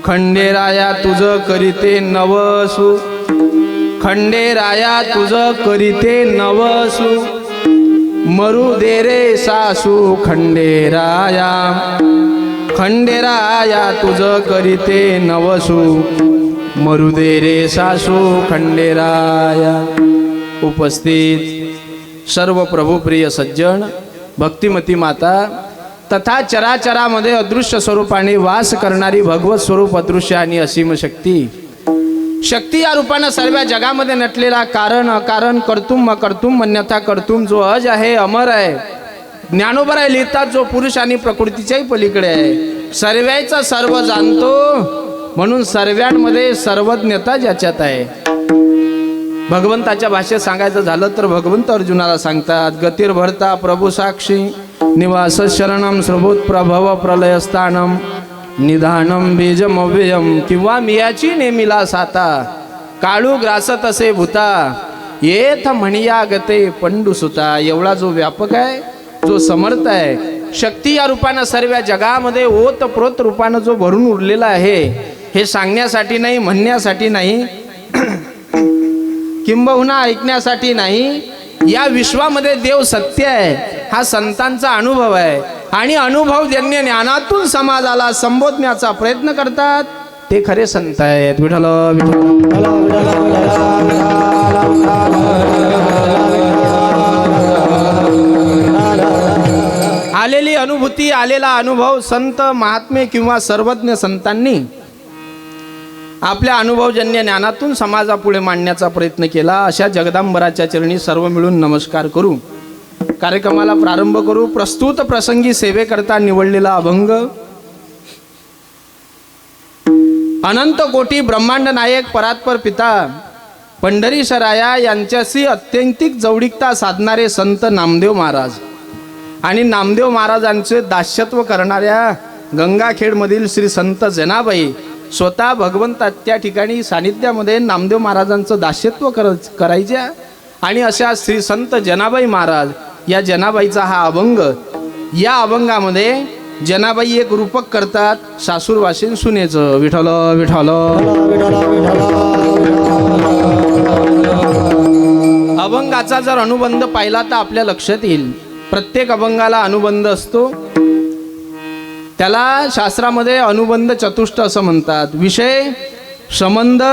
खंडेराया तुझ करीते नवसू, खंडेराया तुझ करीते नवसू, मरू दे रे सासू खंडेराया, खंडेराया तुझ करीते नवसू, मरू दे रे सासू खंडेराया. उपस्थित सर्व प्रभुप्रिय सज्जन, भक्तिमती माता तथा चराचरामध्ये अदृश्य स्वरूपाने वास करणारी भगवत स्वरूप अदृश्य आणि असीम शक्ती, शक्ती या रूपानं सर्व जगामध्ये नटलेला कारण अकारण कर्तुम अकर्तुम अन्यथा कर्तुम जो अज आहे अमर आहे, ज्ञानोबराय लिहितात जो पुरुष आणि प्रकृतीच्याही पलीकडे आहे, सर्वांचा सर्व जाणतो म्हणून सर्वांमध्ये सर्वज्ञता ज्याच्यात आहे. भगवंताच्या भाषेत सांगायचं झालं तर भगवंत अर्जुनाला सांगतात, गतिर्भर्ता प्रभू साक्षी निवास शरणम श्रभूत प्रभव प्रलयस्थानम निधानम बीजम अव्ययम, किंवा मियाची नेमिला साता काळू ग्रासत असे भूता येथ म्हणिया गते पंडुसुता. एवढा जो व्यापक आहे, जो समर्थ आहे, शक्ती या रूपानं सर्व जगामध्ये ओतप्रोत रूपानं जो भरून उरलेला आहे, हे सांगण्यासाठी नाही, म्हणण्यासाठी नाही, किंबहुना ऐकण्यासाठी नाही. या विश्वामध्ये देव सत्य आहे हा संतांचा अनुभव आहे आणि अनुभवजन्य ज्ञानातून समाजाला संबोधण्याचा प्रयत्न करतात ते खरे संत आहेत. विठ्ठल आलेली अनुभूती, आलेला अनुभव संत महात्मे किंवा सर्वज्ञ संतांनी आपल्या अनुभवजन्य ज्ञानातून समाजापुढे मांडण्याचा प्रयत्न केला. अशा जगदांबराच्या चरणी सर्व मिळून नमस्कार करू, कार्यक्रमाला प्रारंभ करू. प्रस्तुत प्रसंगी सेवेकरता निवडलेला अभंग अनंत कोटी ब्रह्मांड नायक परात्पर पिता पंढरीशराया यांच्याशी अत्यंतिक जवळीकता साधणारे संत नामदेव महाराज आणि नामदेव महाराजांचे दास्यत्व करणाऱ्या गंगाखेडमधील श्री संत जनाबाई स्वतः भगवंता त्या ठिकाणी सानिध्यामध्ये नामदेव महाराजांचं दास्यत्व करायच्या. आणि अशा श्री संत जनाबाई महाराज या जनाबाईचा हा अभंग, या अभंगामध्ये जनाबाई एक रूपक करतात सासूरवासीन सुनेचं. विठ्ठल विठ्ठल. अभंगाचा जर अनुबंध पाहिला तर आपल्या लक्षात येईल, प्रत्येक अभंगाला अनुबंध असतो. त्याला शास्त्रामध्ये अनुबंध चतुष्ट असं म्हणतात. विषय, संबंध,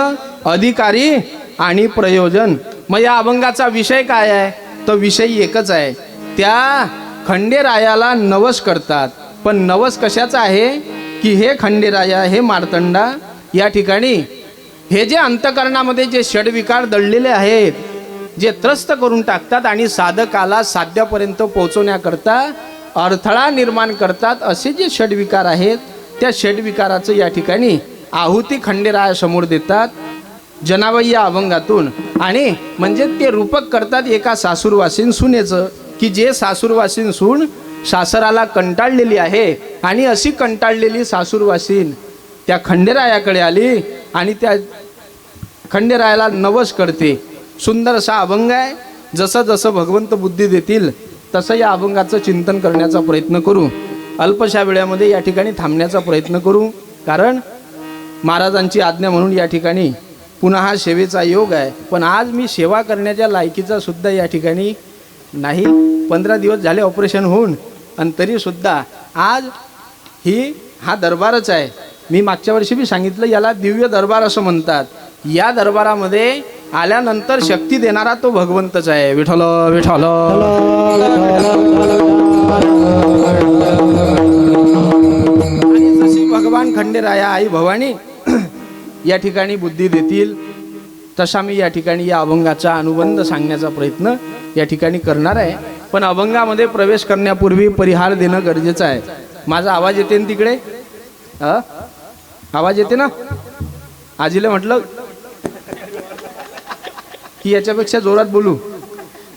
अधिकारी आणि प्रयोजन. मग या अभंगाचा विषय काय आहे तर विषय एकच आहे. त्या खंडेरायाला नवस करतात, पण नवस कशाचा आहे की हे खंडेराया, हे मार्तंडा, या ठिकाणी हे जे अंतकरणामध्ये जे षडविकार दडलेले आहेत, जे त्रस्त करून टाकतात आणि साधकाला साध्यापर्यंत पोहोचवण्याकरता अडथळा निर्माण करतात, असे जे षडविकार आहेत, त्या षडविकाराचं या ठिकाणी आहुती खंडेरायासमोर देतात जनाबाई या अभंगातून. आणि म्हणजे ते रूपक करतात एका सासूरवासीन सुनेचं, की जे सासूरवासीन सून सासराला कंटाळलेली आहे आणि अशी कंटाळलेली सासूरवासीन त्या खंडेरायाकडे आली आणि त्या खंडेरायाला नवस करते. सुंदर असा अभंग आहे. जसं जसं भगवंत बुद्धी देतील तसं या अभंगाचं चिंतन करण्याचा प्रयत्न करू. अल्पशा वेळामध्ये या ठिकाणी थांबण्याचा प्रयत्न करू, कारण महाराजांची आज्ञा म्हणून या ठिकाणी पुन्हा हा सेवेचा योग आहे. पण आज मी सेवा करण्याच्या लायकीचा सुद्धा या ठिकाणी नाही. 15 दिवस झाले ऑपरेशन होऊन, आणि तरीसुद्धा आज हा दरबारच आहे. मी मागच्या वर्षी बी सांगितलं, याला दिव्य दरबार असं म्हणतात. या दरबारामध्ये आल्यानंतर शक्ती देणारा तो भगवंतच आहे. विठ्ठल विठ्ठल. आणि जशी भगवान खंडेराया आई भवानी या ठिकाणी बुद्धी देतील तसा मी या ठिकाणी या अभंगाचा अनुबंध सांगण्याचा प्रयत्न या ठिकाणी करणार आहे. पण अभंगामध्ये प्रवेश करण्यापूर्वी परिहार देणं गरजेचं आहे. माझा आवाज येते ना तिकडे? आवाज येते ना? आजीला म्हटलं की याच्यापेक्षा जोरात बोलू.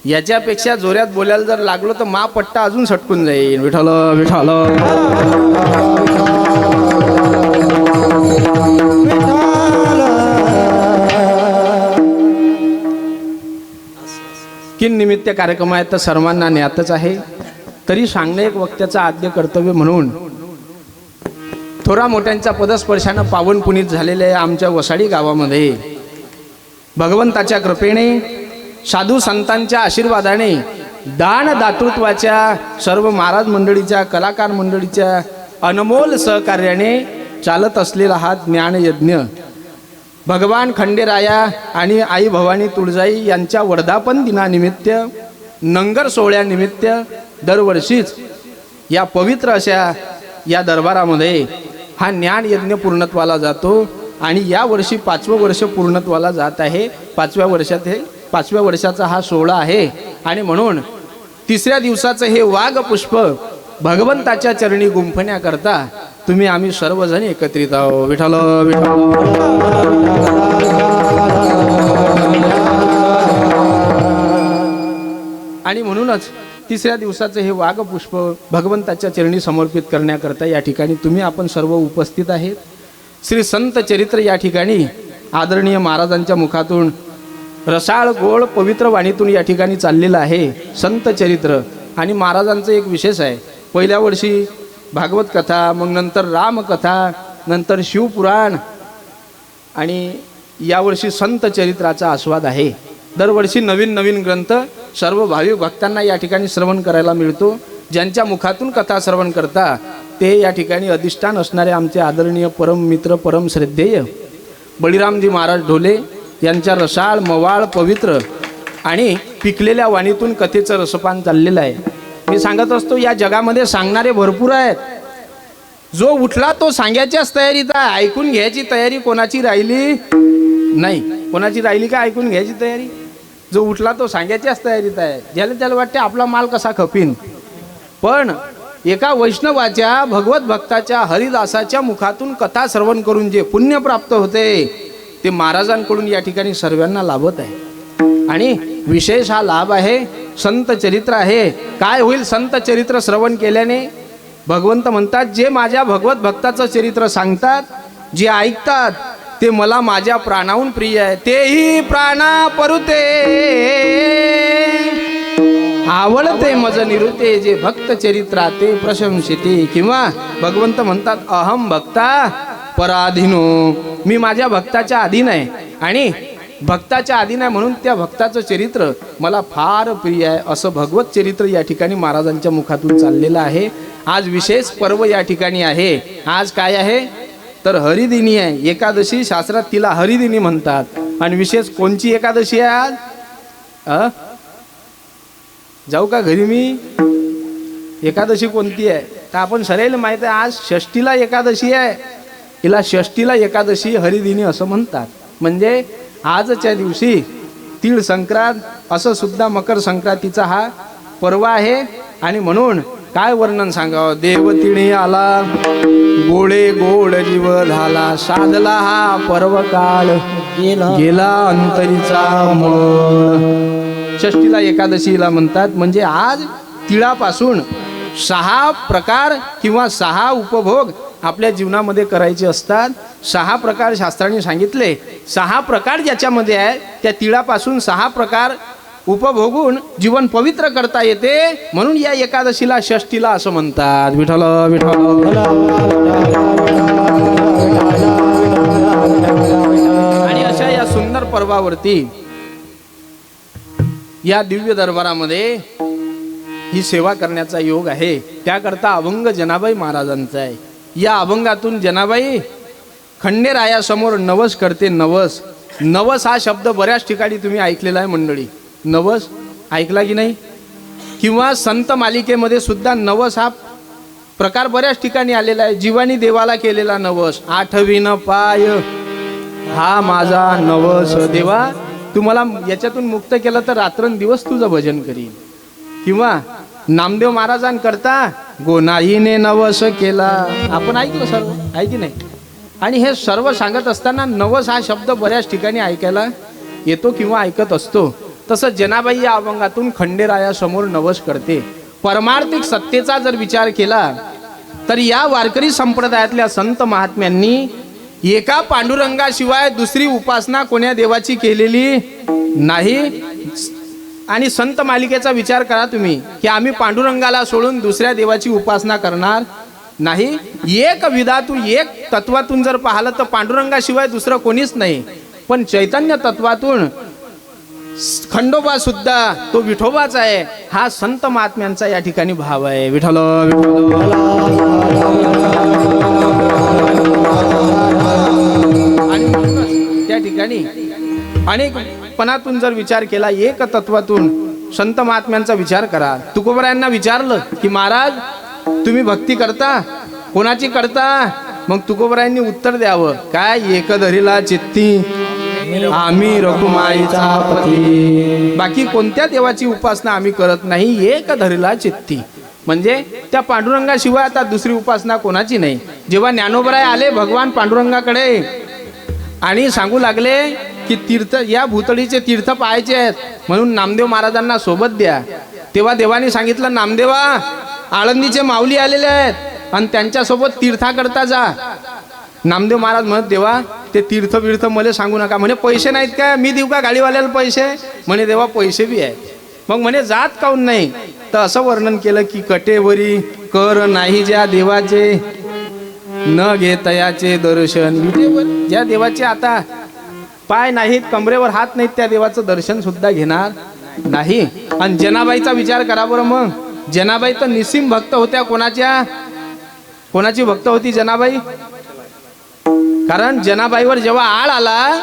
याच्यापेक्षा जोरात बोलायला जर लागलो तर मा पट्टा अजून सटकून जाईल. विठ्ठल विठ्ठल. किन निमित्त कार्यक्रम आहे तर सर्वांना ज्ञातच आहे. तरी सांगणे एक वक्त्याचं आद्य कर्तव्य म्हणून थोरा मोठ्यांच्या पदस्पर्शानं पावन पुनीत झालेले आहे आमच्या वसाडी गावामध्ये. भगवंताच्या कृपेने, साधू संतांच्या आशीर्वादाने, दान दातृत्वाच्या, सर्व महाराज मंडळीच्या, कलाकार मंडळीच्या अनमोल सहकार्याने चालत असलेला हा ज्ञानयज्ञ भगवान खंडेराया आणि आई भवानी तुळजाई यांच्या वर्धापन दिनानिमित्त, नंगर सोहळ्यानिमित्त दरवर्षीच या पवित्र अशा या दरबारामध्ये हा ज्ञानयज्ञ पूर्णत्वाला जातो. आणि यावर्षी 5वं वर्ष पूर्णत्वाला जात आहे. 5व्या वर्षाचा हा सोहळा आहे. आणि म्हणून 3ऱ्या दिवसाचं हे वाघ पुष्प भगवंताच्या चरणी गुंफण्याकरता तुम्ही आम्ही सर्वजण एकत्रित आहोत. विठ्ठल आणि म्हणूनच 3ऱ्या दिवसाचं हे वाघ पुष्प भगवंताच्या चरणी समर्पित करण्याकरता या ठिकाणी तुम्ही आपण सर्व उपस्थित आहेत. श्री संत चरित्र या ठिकाणी आदरणीय महाराजांच्या मुखातून रसाळ गोड पवित्र वाणीतून या ठिकाणी चाललेलं आहे संत चरित्र. आणि महाराजांचं एक विशेष आहे, पहिल्या वर्षी भागवत कथा, मग नंतर रामकथा, नंतर शिवपुराण आणि यावर्षी संत चरित्राचा आस्वाद आहे. दरवर्षी नवीन नवीन ग्रंथ सर्व भाविक भक्तांना या ठिकाणी श्रवण करायला मिळतो. ज्यांच्या मुखातून कथा श्रवण करता ते या ठिकाणी अधिष्ठान असणारे आमचे आदरणीय परम मित्र, परम श्रद्धेय बळीरामजी महाराज ढोले यांच्या रसाळ मवाळ पवित्र आणि पिकलेल्या वाणीतून कथेचं रसपान चाललेलं आहे. मी सांगत असतो या जगामध्ये सांगणारे भरपूर आहेत. जो उठला तो सांगायच्याच तयारीत आहे, ऐकून घ्यायची तयारी कोणाची राहिली नाही. कोणाची राहिली का ऐकून घ्यायची तयारी? जो उठला तो सांगायच्याच तयारीत आहे. ज्याला त्याला वाटते आपला माल कसा खपीन. पण एका वैष्णवाच्या, भगवत भक्ताच्या, हरिदासाच्या मुखातून कथा श्रवण करून जे पुण्य प्राप्त होते ते महाराजांकडून या ठिकाणी सर्वांना लाभत आहे. आणि विशेष हा लाभ आहे संत चरित्र आहे. काय होईल संत चरित्र श्रवण केल्याने? भगवंत म्हणतात, जे माझ्या भगवत भक्ताचं चरित्र सांगतात, जे ऐकतात ते मला माझ्या प्राणाहून प्रिय आहे. तेही प्राणा परुते आवडते मज निरुते, जे भक्त चरित्रा ते प्रशंसिते. किंवा भगवंत म्हणतात, अहम भक्ता पराधीनो, मी माझ्या भक्ताच्या अधीन आहे आणि भक्ताच्या अधीन आहे म्हणून त्या भक्ताचं चरित्र मला फार प्रिय आहे. असं भगवत चरित्र या ठिकाणी महाराजांच्या मुखातून चाललेलं आहे. आज विशेष पर्व या ठिकाणी आहे. आज काय आहे तर हरिदिनी आहे. एकादशी शास्त्रात तिला हरिदिनी म्हणतात. आणि विशेष कोणची एकादशी आहे आज? जाऊ का घरी मी? एकादशी कोणती आहे तर आपण सगळ्याला माहिती आहे. आज षष्टीला एकादशी आहे. हिला षष्टीला एकादशी हरिदिनी असं म्हणतात. म्हणजे आजच्या दिवशी तीळ संक्रांत असं सुद्धा मकर संक्रांतीचा हा पर्व आहे. आणि म्हणून काय वर्णन सांगावं? देव तिणे आला, गोडे गोड जीव झाला, साधला हा पर्व काळ, गेला अंतरीचा मळ. षष्टीला एकादशीला म्हणतात. म्हणजे आज तिळापासून 6 प्रकार किंवा 6 उपभोग आपल्या जीवनामध्ये करायचे असतात. 6 प्रकार शास्त्रांनी सांगितले. 6 प्रकार ज्याच्यामध्ये आहे त्या तिळापासून 6 प्रकार उपभोगून जीवन पवित्र करता येते. म्हणून या एकादशीला षष्टीला असं म्हणतात. विठ्ठल विठ्ठल. आणि अशा या सुंदर पर्वावरती या दिव्य दरबारामध्ये ही सेवा करण्याचा योग आहे. त्याकरता अभंग जनाबाई महाराजांचा आहे. या अभंगातून जनाबाई खंडेरायासमोर नवस करते. नवस, नवस हा शब्द बऱ्याच ठिकाणी तुम्ही ऐकलेला आहे मंडळी. नवस ऐकला की नाही? किंवा संत मालिकेमध्ये सुद्धा नवस हा प्रकार बऱ्याच ठिकाणी आलेला आहे. जीवानी देवाला केलेला नवस, आठवीन पाय हा माझा नवस, देवा तुम्हाला याच्यातून मुक्त केलं तर रात्रंदिवस तुझं भजन करीन. किंवा नामदेव महाराजांकरता गोनाईने नवस केला, आपण ऐकलं सर्व, आहे की नाही? आणि हे सर्व सांगत असताना नवस हा शब्द बऱ्याच ठिकाणी ऐकायला येतो किंवा ऐकत असतो. तसं जनाबाई या अभंगातून खंडेरायासमोर नवस करते. परमार्थिक सत्तेचा जर विचार केला तर या वारकरी संप्रदायातल्या संत महात्म्यांनी एका पांडुरंगाशिवाय दुसरी उपासना कोण्या देवाची केलेली नाही. आणि संत मालिकेचा विचार करा तुम्ही की आम्ही पांडुरंगाला सोडून दुसऱ्या देवाची उपासना करणार नाही. एक विधातून एक तत्वातून जर पाहिलं तर पांडुरंगाशिवाय दुसरं कोणीच नाही. पण चैतन्य तत्वातून खंडोबा सुद्धा तो विठोबाच आहे. हा संत महात्म्यांचा या ठिकाणी भाव आहे. विठ्ठल विठ्ठल. आणि म्हणूनच त्या ठिकाणी अनेकपणातून जर विचार केला, एक तत्वातून संत महात्म्यांचा विचार करा. तुकोबरायांना विचारलं की महाराज तुम्ही भक्ती करता, कोणाची करता? मग तुकोबरायांनी उत्तर द्यावं काय, एक धरीला चित्ती आम्ही रघुमाईचा पती. बाकी कोणत्या देवाची उपासना आम्ही करत नाही, एक धरीला चित्ती. म्हणजे त्या पांडुरंगाशिवाय आता दुसरी उपासना कोणाची नाही. जेव्हा ज्ञानोबराय आले भगवान पांडुरंगाकडे आणि सांगू लागले की तीर्थ, या भूतळीचे तीर्थ पाहायचे आहेत म्हणून नामदेव महाराजांना सोबत द्या, तेव्हा देवाने सांगितलं नामदेवा आळंदीचे माऊली आलेले आहेत आणि त्यांच्यासोबत तीर्थाकरता जा. नामदेव महाराज म्हणत देवा ते तीर्थ बिर्थ मला सांगू नका. म्हणे पैसे नाहीत काय, मी देऊ का गाडीवाल्याला पैसे? म्हणे देवा पैसे बी आहेत. मग म्हणे जात काऊन नाही? तर असं वर्णन केलं की कटेवरी कर नाही ज्या देवाचे, न घेतयाचे दर्शन. विटेवर ज्या देवाचे आता पाय नाहीत, कमरेवर हात नाहीत, त्या देवाचं दर्शन सुद्धा घेणार नाही. आणि जनाबाईचा विचार करा बरं. मग जनाबाई तर निसीम भक्त होत्या. कोणाच्या, कोणाची भक्त होती जनाबाई? कारण जनाबाईवर जेव्हा आळ आला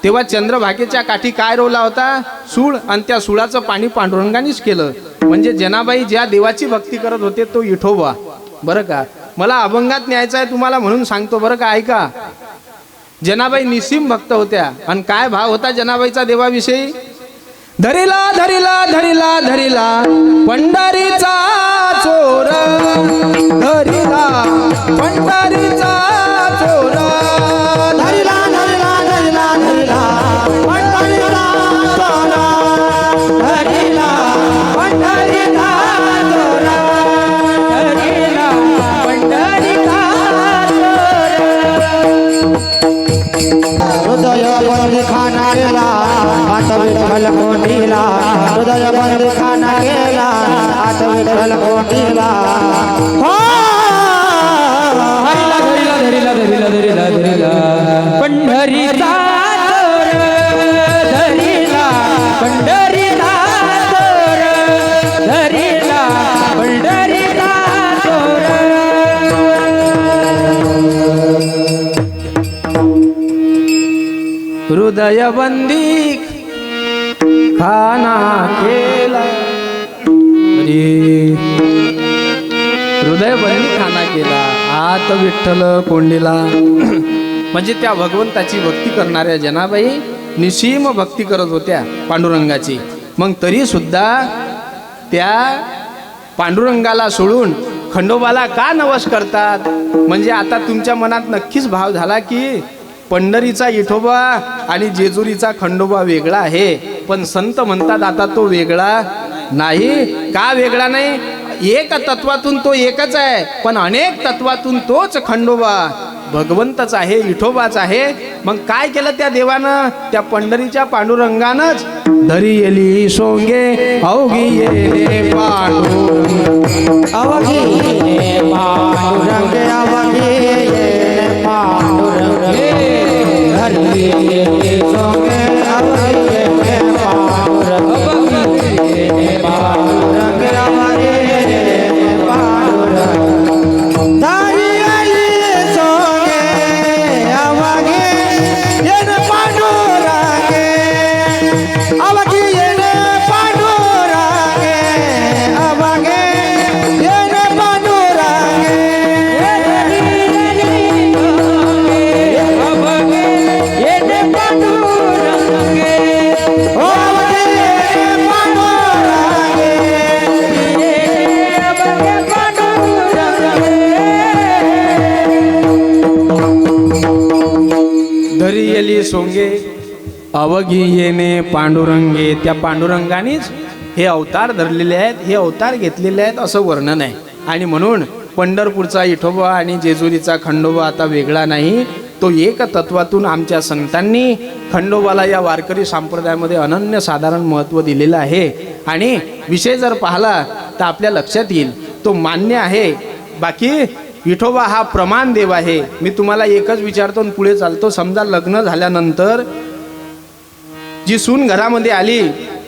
तेव्हा चंद्रभागेच्या काठी काय रोवला होता? सूळ. आणि त्या सुळाचं पाणी पांडुरंगानेच केलं. म्हणजे जनाबाई ज्या देवाची भक्ती करत होते तो विठोबा. बरं का, मला अभंगात न्यायचं आहे तुम्हाला म्हणून सांगतो बरं का, ऐका. जनाबाई निसीम भक्त होत्या. आणि काय भाव होता जनाबाईचा देवाविषयी? धरिला धरिला धरिला धरिला पंढरीचा चोर, धरिला पंढरीचा चोर, धरिला धरिला धरिला धरिला पंढरीचा चोर, धरिला पंढरीचा चोर, धरिला पंढरीचा चोर. हृदय बंद खाना गेला आता विठ्ठल कोंडीला, हृदय बंद खाना गेला आता विठ्ठल कोंडीला. धरिला धरिला धरिला धरिला धरिला पंढरीचा चोर, धरिला पंढरीचा चोर, धरिला पंढरीचा चोर. हृदय बंदी खाना केला, हृदय बंदी खाना केला आत विठ्ठल कोंडीला. म्हणजे त्या भगवंताची भक्ती करणाऱ्या जनाबाई निसीम भक्ती करत होत्या पांडुरंगाची. मग तरी सुद्धा त्या पांडुरंगाला सोडून खंडोबाला का नवस करतात? म्हणजे आता तुमच्या मनात नक्कीच भाव झाला की पंढरीचा विठोबा आणि जेजुरीचा खंडोबा वेगळा आहे. पण संत म्हणतात आता तो वेगळा नाही. का वेगळा नाही? एक तत्वातून तो एकच आहे, पण अनेक तत्वातून तोच खंडोबा भगवंतच आहे, विठोबाच आहे. मग काय केलं त्या देवानं, त्या पंढरीच्या पांडुरंगानंच धरी येली सोंगे अवघी येले पांडुरंग, अवघी येले पांडुरंग, अवघी येले पांडुरंग, धरी येली सोंगे अवघी येले पांडुरंग, अवघी येले पांडुरंग, अवघी येले पांडुरंग. धरी येली सोंगे अवघी येले पांडुरंग, अवघी येले पांडुरंग, अवघी येले पांडुरंग, येले पांडुरंग, ओ अवघी येले पांडुरंग, अवघी पांडुरंग. धरी येली सोंगे अवघी येणे पांडुरंगे. त्या पांडुरंगानेच हे अवतार धरलेले आहेत, हे अवतार घेतलेले आहेत असं वर्णन आहे. आणि म्हणून पंढरपूरचा विठोबा आणि जेजुरीचा खंडोबा आता वेगळा नाही, तो एक तत्वातून आमच्या संतांनी खंडोबाला या वारकरी संप्रदायामध्ये अनन्यसाधारण महत्त्व दिलेलं आहे. आणि विषय जर पाहिला तर आपल्या लक्षात येईल तो मान्य आहे. बाकी विठोबा हा प्रमाण देव आहे. मी तुम्हाला एकच विचारतो आणि पुढे चालतो. समजा लग्न झाल्यानंतर जी सून घरामध्ये आली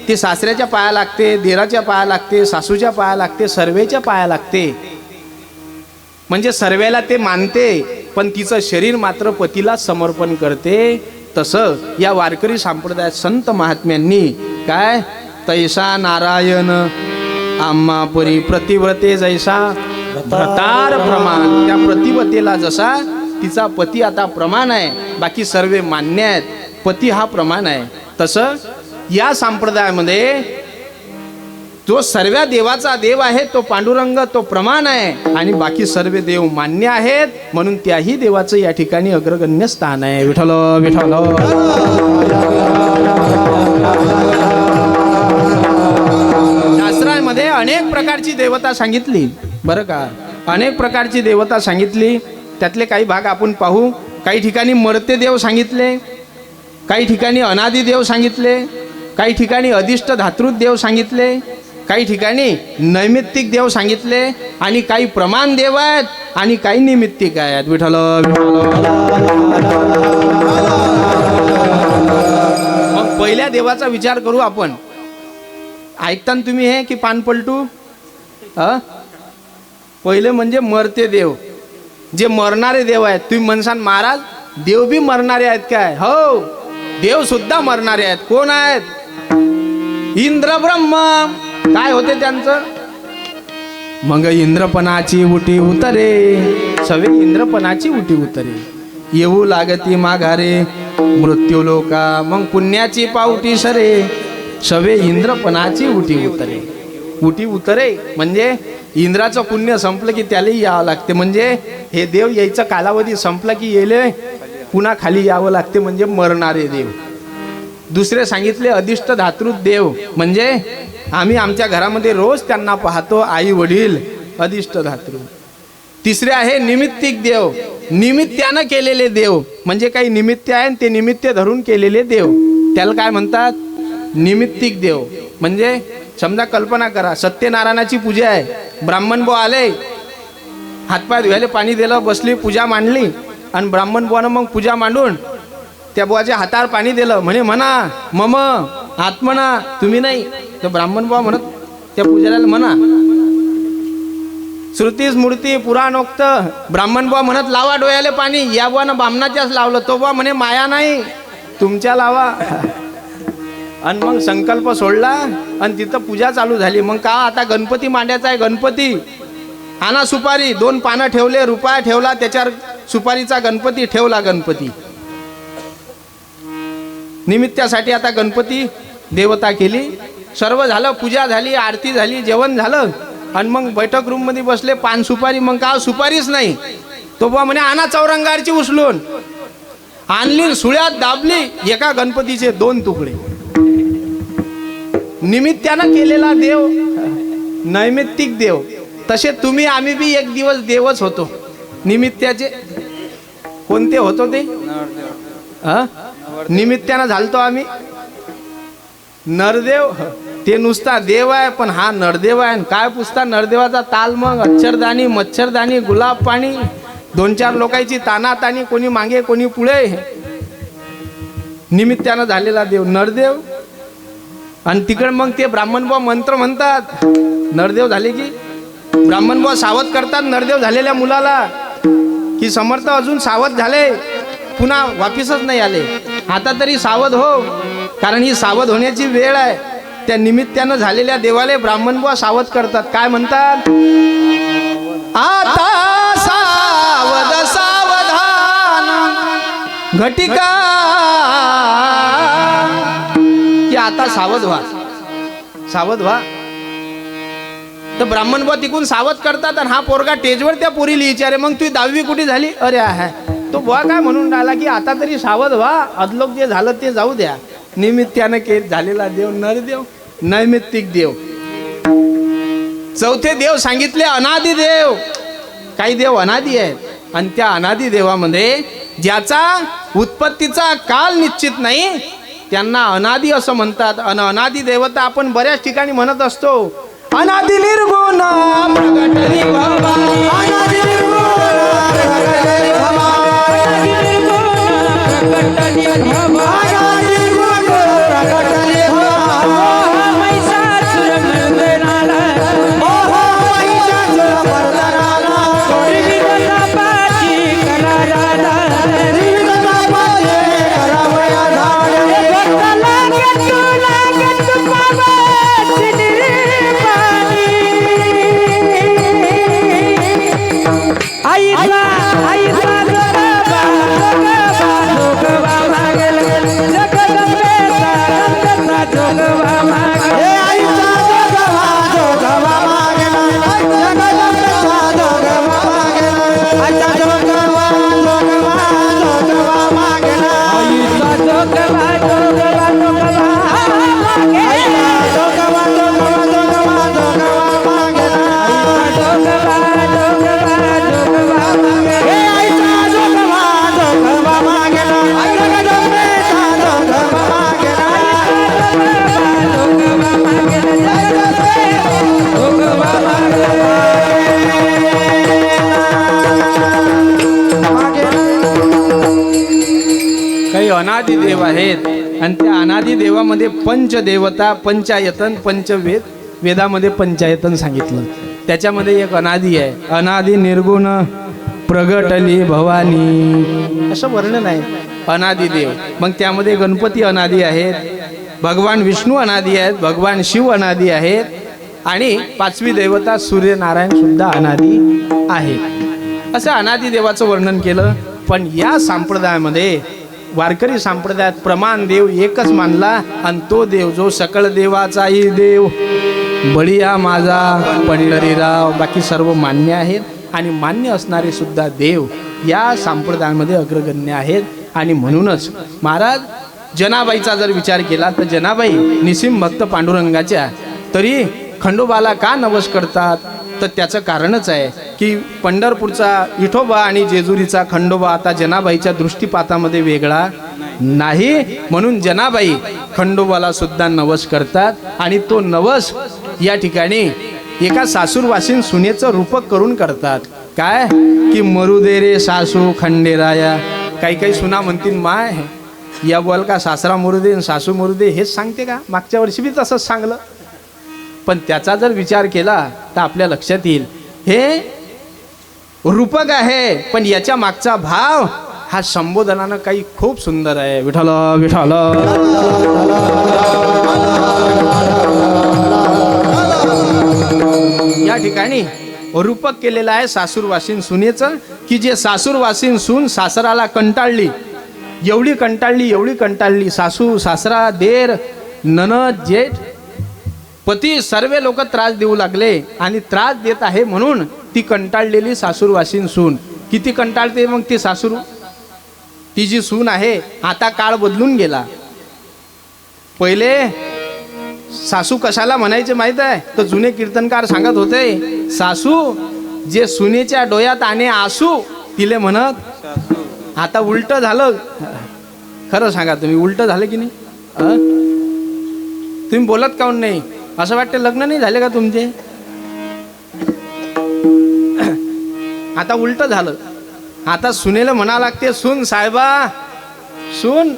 ती सासऱ्याच्या पाया लागते, देराच्या पाया लागते, सासूच्या पाया लागते, सर्वेच्या पाया लागते. म्हणजे सर्वेला ते मानते, पण तिचं शरीर मात्र पतीला समर्पण करते. तसं या वारकरी संप्रदायात संत महात्म्यांनी काय तैसा नारायण आम्हा परी प्रतिव्रते जैसा भ्रतार प्रमाण. त्या प्रतिव्रतेला जसा तिचा पती आता प्रमाण आहे, बाकी सर्व मान्य आहेत, पती हा प्रमाण आहे. तसं या संप्रदायामध्ये जो सर्व देवाचा देव आहे तो पांडुरंग, तो प्रमाण आहे आणि बाकी सर्व देव मान्य आहेत. म्हणून त्याही देवाचं या ठिकाणी अग्रगण्य स्थान आहे. विठ्ठल विठ्ठल. शास्त्रामध्ये अनेक प्रकारची देवता सांगितली बरं का, अनेक प्रकारची देवता सांगितली. त्यातले काही भाग आपण पाहू. काही ठिकाणी मर्त्य देव सांगितले, काही ठिकाणी अनादि देव सांगितले, काही ठिकाणी अधिष्ठ धातृ देव सांगितले, काही ठिकाणी नैमित्तिक देव सांगितले आणि काही प्रमाण देव आहेत आणि काही निमित्तिक आहेत. विठ्ठल मग पहिल्या देवाचा विचार करू आपण. ऐकताना तुम्ही हे की पान पलटू? पहिले म्हणजे मरते देव, जे मरणारे देव आहेत. तुम्ही म्हणसान महाराज देव बी मरणारे आहेत काय? हो, देव सुद्धा मरणारे आहेत. कोण आहेत? इंद्र ब्रह्म. काय होते त्यांचं? मग इंद्रपणाची उटी उतरे, सवे इंद्रपणाची उटी उतरे, येऊ लागती माघारे मृत्यू लोका, मग पुण्याची पावटी सरे, सवे इंद्रपणाची उटी उतरे. उटी उतरे म्हणजे इंद्राचं पुण्य संपलं की त्यालाही यावं लागते. म्हणजे हे देव यायचं कालावधी संपला की येले पुन्हा खाली यावं लागते, म्हणजे मरणारे देव. दुसरे सांगितले अधिष्ठ धातृ देव, म्हणजे आम्ही आमच्या घरामध्ये रोज त्यांना पाहतो, आई वडील, अधिष्ठ धातृ. तिसरे आहे निमित्तिक देव, निमित्तानं केलेले देव, म्हणजे काही निमित्त आहे ते निमित्त धरून केलेले देव, त्याला काय म्हणतात? निमित्तिक देव. म्हणजे समजा कल्पना करा, सत्यनारायणाची पूजा आहे, ब्राह्मण बुवा आले, हातपाय धुवायला पाणी दिलं, बसली, पूजा मांडली आणि ब्राह्मण बुवानं मग पूजा मांडून त्या बुवाच्या हातावर पाणी दिलं. म्हणा मम आत्मना, तुम्ही नाही. तर ब्राह्मण बुवा म्हणत त्या पुजाऱ्याला म्हणा, श्रुती स्मृती पुराणोक्त. ब्राह्मण बुवा म्हणत लावा डोळ्याले पाणी. या बुवानं बामणाच्याच लावलं. तो बुवा म्हणे माया नाही, तुमच्या लावा. आणि मग संकल्प सोडला आणि तिथं पूजा चालू झाली. मग का आता गणपती मांडायचा आहे, गणपती आणा सुपारी, 2 पानं ठेवले, रुपया ठेवला, त्याच्यावर सुपारीचा गणपती ठेवला. गणपती निमित्तासाठी आता गणपती देवता केली. सर्व झालं, पूजा झाली, आरती झाली, जेवण झालं आणि मग बैठक रूम मध्ये बसले, पान सुपारी. मग का सुपारीच नाही. तो बा म्हणे आणा चौरंगारची उचलून. आणली, सुळ्यात दाबली, एका गणपतीचे 2 तुकडे. निमित्तानं केलेला देव नैमित्तिक देव. तसे तुम्ही आम्ही बी एक दिवस देवच होतो निमित्ताचे. कोणते होतो ते? निमित्तानं झालतो आम्ही नरदेव. ते नुसता देव आहे पण हा नरदेव आहे. काय पुसता नरदेवाचा ताल? मग अक्षरदानी, मच्छरदानी, गुलाब पाणी, 2-4 लोकांची तानातानी, कोणी मागे कोणी पुढे. निमित्तानं झालेला देव नरदेव. आणि तिकडे मग ते ब्राह्मण बुवा मंत्र म्हणतात. नरदेव झाले की ब्राह्मण बुवा सावध करतात नरदेव झालेल्या मुलाला की समर्थ अजून सावध झाले, पुन्हा वापिसच नाही आले, आता तरी सावध हो, कारण ही सावध होण्याची वेळ आहे. त्या निमित्तानं झालेल्या देवाले ब्राह्मण बुवा सावध करतात. काय म्हणतात? आता सावध सावधान घटिका, की आता सावध व्हा, सावध व्हा. तर ब्राह्मण बुवा तिकून सावध करतात आणि हा पोरगा टेजवर त्या पोरीला विचारे, मग तू 10वी कुठे झाली? अरे आहे. तो बुवा काय म्हणून राहिला की आता तरी सावध व्हा, अदलोक जे झालं ते जाऊ द्या. निमित्तानं झालेला देव नरदेव, नैमित्तिक देव. चौथे देव सांगितले अनादि देव. काही देव अनादि आहेत आणि त्या अनादि देवामध्ये ज्याचा उत्पत्तीचा काल निश्चित नाही त्यांना अनादि असं म्हणतात. आणि अनादि देवता आपण बऱ्याच ठिकाणी म्हणत असतो. अनादि निर्गुण प्रगट निभवा, अनादि निर्गुण काही अनादी देव आहेत आणि त्या अनादी देवामध्ये पंचदेवता, पंचायतन, पंचवेद, वेदामध्ये पंचायतन सांगितलं. त्याच्यामध्ये एक अनादी आहे. अनादी निर्गुण प्रगटली भवानी असं वर्णन आहे. अनादी देव. मग त्यामध्ये गणपती अनादी आहेत, भगवान विष्णू अनादी आहेत, भगवान शिव अनादी आहेत आणि पाचवी देवता सूर्यनारायण सुद्धा अनादी आहेत. असं अनादी देवाचं वर्णन केलं. पण या संप्रदायामध्ये, वारकरी संप्रदायात प्रमाण देव एकच मानला आणि तो देव जो सकळ देवाचाही देव, बळीया माझा पंढरीराव. बाकी सर्व मान्य आहेत आणि मान्य असणारे सुद्धा देव या संप्रदायामध्ये अग्रगण्य आहेत. आणि म्हणूनच महाराज जनाबाईचा जर विचार केला तर जनाबाई निसिम भक्त पांडुरंगाच्या, तरी खंडोबाला का नवस करतात तर त्याचं कारणच आहे की पंढरपूरचा विठोबा आणि जेजुरीचा खंडोबा आता जनाबाईच्या दृष्टीपातामध्ये वेगळा नाही. म्हणून जनाबाई खंडोबाला सुद्धा नवस करतात आणि तो नवस या ठिकाणी एका सासूरवासीन सुनेचं रूपक करून करतात. काय की मरू दे रे सासू खंडेराया. काही काही सुना म्हणतील माय या बोल का सासरा मरू दे आणि सासू मरू दे हेच सांगते का. मागच्या वर्षी बी तसंच सांगलं. पण त्याचा जर विचार केला तर आपल्या लक्षात येईल हे रूपक आहे, पण याच्या मागचा भाव हा संबोधनानं काही खूप सुंदर आहे. विठ्ठल विठ्ठल. या ठिकाणी रूपक केलेलं आहे सासूरवासीन सुनेचं, की जे सासूरवासीन सून सासराला कंटाळली, एवढी कंटाळली सासू सासरा देर ननद जेठ पती सर्व लोक त्रास देऊ लागले आणि त्रास देत आहे म्हणून ती कंटाळलेली सासूरवासीन सून. किती कंटाळते मग ती सासूर, ती जी सून आहे. आता काळ बदलून गेला. पहिले सासू कशाला म्हणायचे माहित आहे तर जुने कीर्तनकार सांगत होते, सासू जे सुनेच्या डोळ्यात आणे आसू तिले म्हणत. आता उलट झालं. खरं सांगा तुम्ही, उलट झालं की नाही? तुम्ही बोलत काऊन नाही? असं वाटतं लग्न नाही झाले का तुमचे? आता उलट झालं. आता सुनेला म्हणा लागते सून साहेबा सून,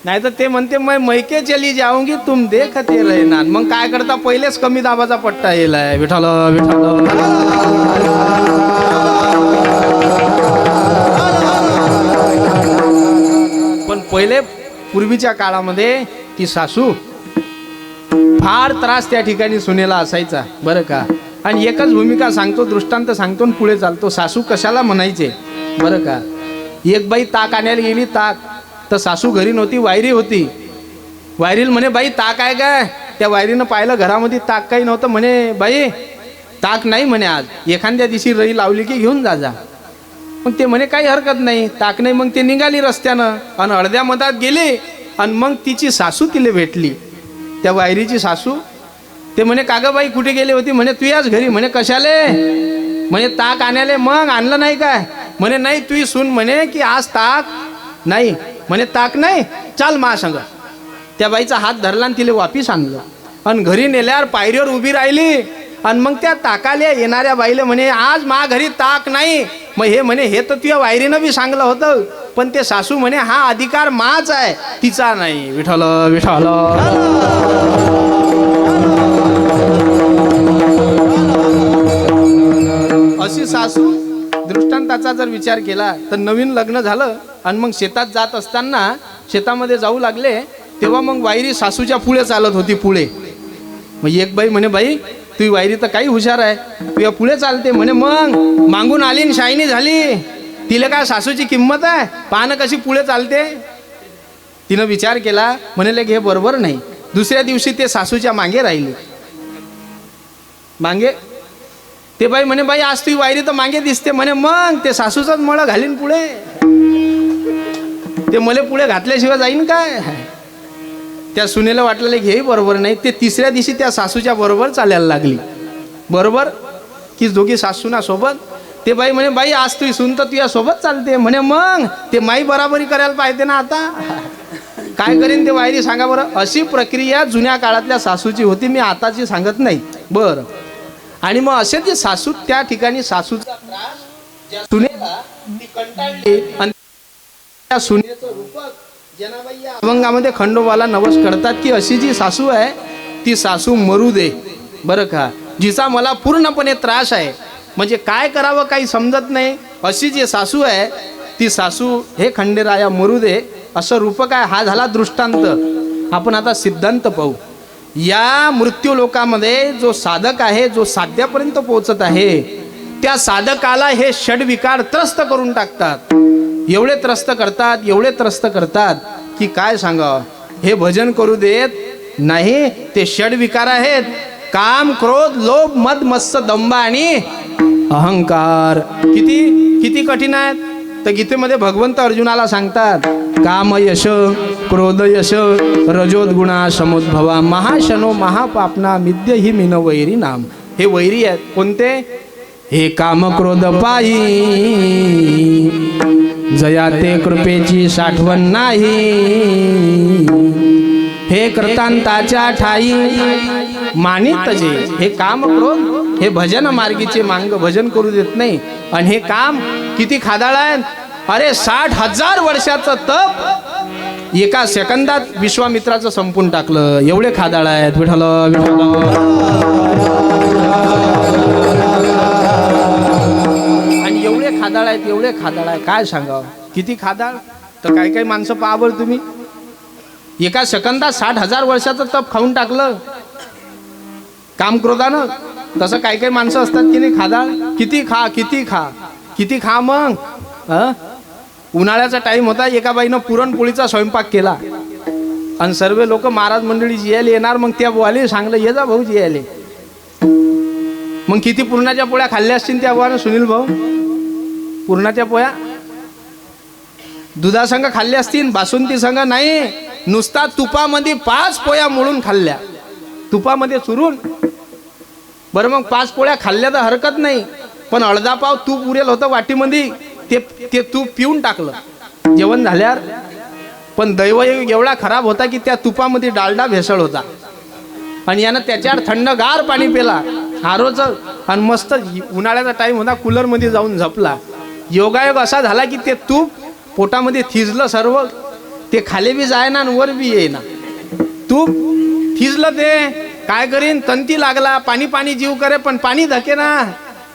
नाही तर ते म्हणते मैं मैके चली जाऊंगी तुम देखते रहना. मग काय करता, पहिलेच कमी दाबाचा पट्टा येलाय. विठ्ठल विठ्ठल. पण पहिले पूर्वीच्या काळामध्ये ती सासू फार त्रास त्या ठिकाणी सुनेला असायचा बरं का. आणि एकच भूमिका सांगतो, दृष्टांत सांगतो आणि पुढे चालतो. सासू कशाला म्हणायचे बरं का. एक बाई ताक आणायला गेली, ताक तर सासू घरी नव्हती, वायरी होती. वायरीला म्हणे बाई ताक आहे काय. त्या वायरीनं पाहिलं घरामध्ये ताक काही नव्हतं. म्हणे बाई ताक नाही म्हणे आज, एखाद्या दिवशी रई लावली की घेऊन जा. मग ते म्हणे काही हरकत नाही, ताक नाही. मग ते निघाली रस्त्यानं आणि अर्ध्या मधात गेली आणि मग तिची सासू तिला भेटली, त्या वायरीची सासू. ते म्हणे कागं बाई कुठे गेली होती. म्हणे तू याच घरी. म्हणे कशाले. म्हणे ताक आणायले. मग आणलं नाही काय. म्हणे नाही तू सून म्हणे की आज ताक नाही. म्हणे ताक नाही, चाल मा संग. त्या बाईचा हात धरला आणि तिला वापिस आणलं आणि घरी नेल्यावर पायरीवर उभी राहिली आणि मग त्या ताकाल्या येणाऱ्या बाईला म्हणे आज मा घरी ताक नाही. मग हे म्हणे हे तर तुझ्या वायरीनं बी सांगलं होतं, पण ते सासू म्हणे हा अधिकार माच आहे, तिचा नाही. विठ्ठल विठ्ठल. अशी सासू. दृष्टांताचा जर विचार केला तर नवीन लग्न झालं आणि मग शेतात जात असताना शेतामध्ये जाऊ लागले तेव्हा मग वायरी सासूच्या पुढे चालत होती. पुढे मग एक बाई म्हणे बाई तुझी वायरी तर काही हुशार आहे, तुझ्या पुढे चालते. म्हणे मग मागून आली आणि शायनी झाली, तिला काय सासूची किंमत आहे, पाहणं कशी पुढे चालते. तिनं विचार केला, म्हणले की हे बरोबर नाही. दुसऱ्या दिवशी ते सासूच्या मागे राहिले. मागे ते बाई म्हणे बाई आज तुझी वायरी तर मागे दिसते. म्हणे मग ते सासूचाच मळ घालीन पुढे, ते मले पुढे घातल्याशिवाय जाईन काय. त्या सुनेला वाटलं की हे बरोबर नाही. ते तिसऱ्या दिवशी त्या सासूच्या बरोबर चालायला लागली. बरोबर की दोघी सासूना सोबत. ते बाई म्हणे बाई आज तुझी सून तर तुझ्या सोबत चालते. म्हणे मग ते माई बराबरी करायला पाहिजे ना. आता काय करीन ते वायरी सांगा बरं. अशी प्रक्रिया जुन्या काळातल्या सासूची होती, मी आताची सांगत नाही. बरं. आणि मग असे ती सासू त्या ठिकाणी सासूचा त्रास सुनेला ती कंटाळली आणि त्या सुनेचं रूपक जनाबाई या अभंगामध्ये खंडोबाला नवस करतात की अशी जी सासू आहे ती सासू मरू दे बरं का, जिचा मला पूर्णपणे त्रास आहे, म्हणजे काय करावं काही समजत नाही, अशी जी सासू आहे ती सासू हे खंडेराया मरू दे, असं रूपक आहे. हा झाला दृष्टांत. आपण आता सिद्धांत पाहू. या मृत्यू लोकामध्ये जो साधक आहे, जो साध्यापर्यंत पोहोचत आहे, त्या साधकाला हे षडविकार त्रस्त करून टाकतात. एवढे त्रस्त करतात, एवढे त्रस्त करतात की काय सांगावं. हे भजन करू देत नाही. ते षडविकार आहेत काम, क्रोध, लोभ, मद, मत्सर, दंभ आणि अहंकार. किती किती कठीण आहेत. तर गीतेमध्ये भगवंत अर्जुनाला सांगतात काम यश, क्रोध यश, रजोद्गुणा समुद्भवा, महाशनो महापापना मिद्य ही मीन वैरी नाम. हे वैरी आहेत कोणते. हे काम क्रोध पायी जया ते कृपेची साठवण नाही. हे कृतांताच्या ठाई मानित जे. हे काम क्रोध हे भजन मार्गीचे मांग भजन करू देत नाही. आणि हे काम किती खादाळ आहेत. अरे 60,000 वर्षाचं तप एका सेकंदात विश्वामित्राचं संपून टाकलं. एवढे खादाळ आहेत. विठ्ठल विठ्ठल. आणि एवढे खादाळ आहेत, एवढे खादाळ आहे, काय सांगावं किती खादाळ. तर काही काही माणसं पहा बरं तुम्ही, एका सेकंदात 60,000 वर्षाचं तप खाऊन टाकलं काम क्रोधानं. तसं काही काही माणसं असतात की नाही खादाळ. किती खा किती खा किती खा. मग उन्हाळ्याचा टाइम होता, एका बाईनं पुरणपोळीचा स्वयंपाक केला आणि सर्व लोक महाराज मंडळी जियायला येणार. मग त्या बुवाले सांगलं ये जा भाऊ जियायले. मग किती पुरणाच्या पोळ्या खाल्ल्या असतील त्या बुवानं सुनील भाऊ. पुरणाच्या पोळ्या दुधासंग खाल्ल्या असतील, बासुंदी संग नाही. नुसता तुपामध्ये 5 पोळ्या मोडून खाल्ल्या, तुपामध्ये चुरून. बरं मग 5 पोळ्या खाल्ल्या तर हरकत नाही, पण अर्धा पाव तूप उरेल होतं वाटीमध्ये, ते तूप पिऊन टाकलं जेवण झाल्यावर. पण दैव एवढा खराब होता की त्या तुपामध्ये डालडा भेसळ होता आणि यानं त्याच्यावर थंडगार पाणी पिला आरोचं. आणि मस्त उन्हाळ्याचा टाइम होता, कूलरमध्ये जाऊन झपला. योगायोग असा झाला की ते तूप पोटामध्ये थिजलं सर्व. ते खाली बी जायना आणि वर बी येईना. तूप थिजलं. ते काय करीन, तंती लागला. पाणी पाणी जीव करे पण पाणी धके ना.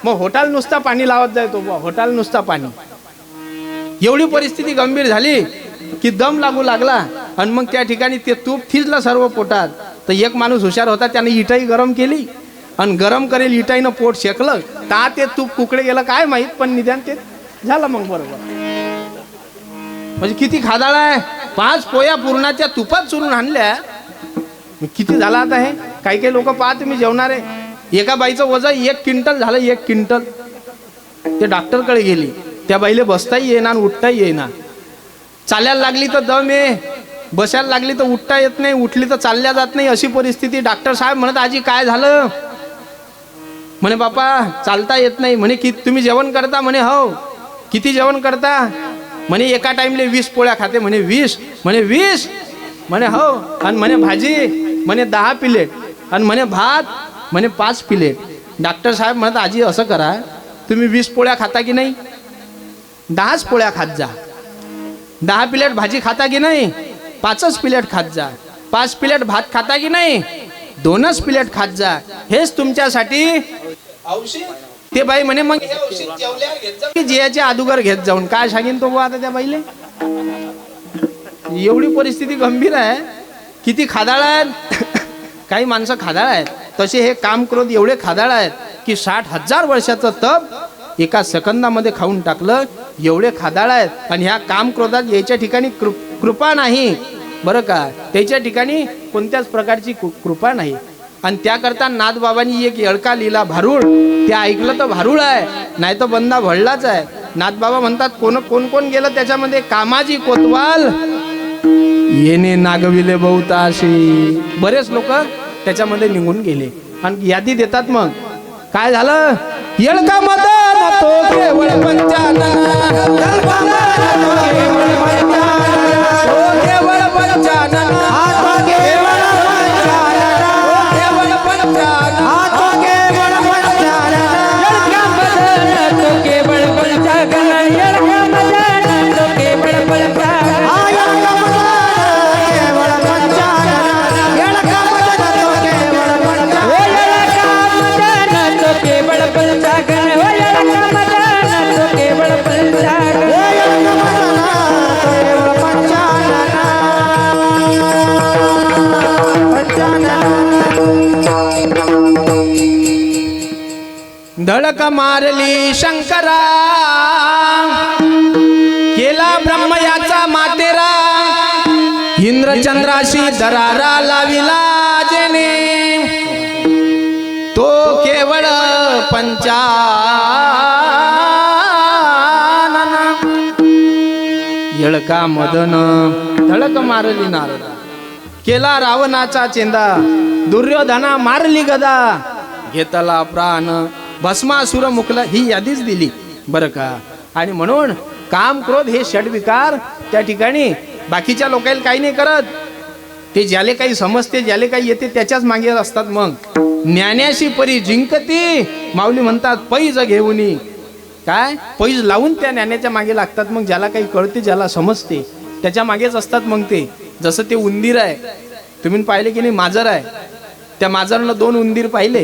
मग होटाल नुसता पाणी लावत जाय तो बा, होटाल नुसता पाणी. एवढी परिस्थिती गंभीर झाली की दम लागू लागला. आणि मग त्या ठिकाणी ते तूप थिजलं सर्व पोटात. तर एक माणूस हुशार होता, त्याने इटाई गरम केली आणि गरम करेल इटाईनं पोट शेकलं. का ते तूप कुकडे गेलं काय माहीत, पण निदान ते झालं मग बरोबर. म्हणजे किती खादाळ आहे. 5 पोया पूर्णाच्या तुपात चुरून आणल्या. किती झाला आता हे. काही काही लोक पाहा तुम्ही जेवणारे. एका बाईचं वजन 1 क्विंटल झालं. 1 क्विंटल. ते डॉक्टरकडे गेली. त्या बाईले बसताही येईना आणि उठताही येईना. चालायला लागली तर दम ये, बसायला लागली तर उठता येत नाही, उठली तर चालल्या जात नाही, अशी परिस्थिती. डॉक्टर साहेब म्हणत आजी काय झालं. म्हणे बापा चालता येत नाही. म्हणे की तुम्ही जेवण करता. म्हणे हो. किती जेवण करता. म्हणे एका टाइमले 20 पोळ्या खाते. म्हणे 20. म्हणे 20. म्हणे हो. आणि म्हणे भाजी म्हणे 10 प्लेट आणि म्हणे भात म्हणे 5 प्लेट. डॉक्टर साहेब म्हणत आजी असं करा, तुम्ही 20 पोळ्या खाता की नाही, 10च पोळ्या खात जा. 10 प्लेट भाजी खाता की नाही, 5च प्लेट खात जा. 5 प्लेट भात खाता की नाही, 2च प्लेट खात जा. हेच तुमच्यासाठी औषध. ते बाई म्हणे मग हे औषध जेवल्यावर घेत जा की जियाच्या अदुगर घेत जाऊन. काय सांगेन तो आता त्या बाईले. एवढी परिस्थिती गंभीर आहे. किती खादाळ आहेत. काही माणसं खादाळ आहेत. तसे हे काम क्रोध एवढे खादाळ आहेत की 60,000 वर्षाचं तप एका सेकंदामध्ये खाऊन टाकलं. एवढे खादाळ आहेत. आणि ह्या काम क्रोधात याच्या ठिकाणी कृपा नाही बरं का. त्याच्या ठिकाणी कोणत्याच प्रकारची कृपा नाही. आणि त्याकरता नाथबाबांनी एक येळका लिहिला भारूळ. ते ऐकलं तर भारूळ आहे, नाही तर बंदा भळलाच आहे. नाथबाबा म्हणतात कोण कोण कोण गेलं त्याच्यामध्ये. कामाजी कोतवाल येणे नागविले बहुताशी. बरेच लोक त्याच्यामध्ये निघून गेले. आणि यादी देतात मग काय झालं. येळका मदन तो केवळ पंचानन, केवळ पंचानन, धडक मारली शंकरा, केला ब्रह्म याचा मातेरा, इंद्रचंद्राशी दरारा लाविला जेने, तो केवळ पंचानन. येळका मदन धडक मारली नारदा, केला रावणाचा चेंदा, दुर्योधना मारली गदा, घेतला प्राण भस्मासुर मुकला. ही यादीच दिली बरं का. आणि म्हणून काम क्रोध हे षडविकार त्या ठिकाणी बाकीच्या लोकांना काही नाही करत, ते ज्याले काही समजते ज्याले काही येते त्याच्याच मागे असतात. मग ज्ञानाशी परी जिंकती माऊली म्हणतात, पैज घेऊनी काय पैज लावून त्या ज्ञानाच्या मागे लागतात. मग ज्याला काही कळते ज्याला समजते त्याच्या मागेच असतात. मग ते जसं ते उंदीर आहे, तुम्ही पाहिले की नाही, मांजर आहे, त्या मांजरनं 2 उंदीर पाहिले,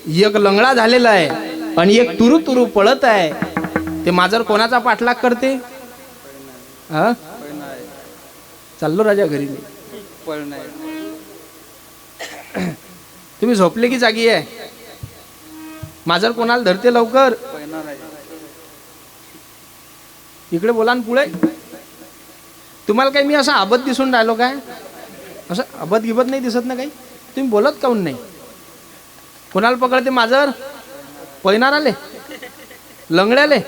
एक लंगडा झालेला आहे आणि एक तुरु तुरु पळत आहे. ते मांजर कोणाचा पाठलाग करते? हा, चाललो राजा घरी. तुम्ही झोपले की जागी आहे? मांजर कोणाला धरते लवकर? इकडे बोला ना पुढे. तुम्हाला काही मी असा अबद दिसून राहिलो काय? असं अबद गिबत नाही दिसत ना काही? तुम्ही बोलत काऊन नाही? कोणाला पकडते मांजर? पैनाराले, लंगड्याले,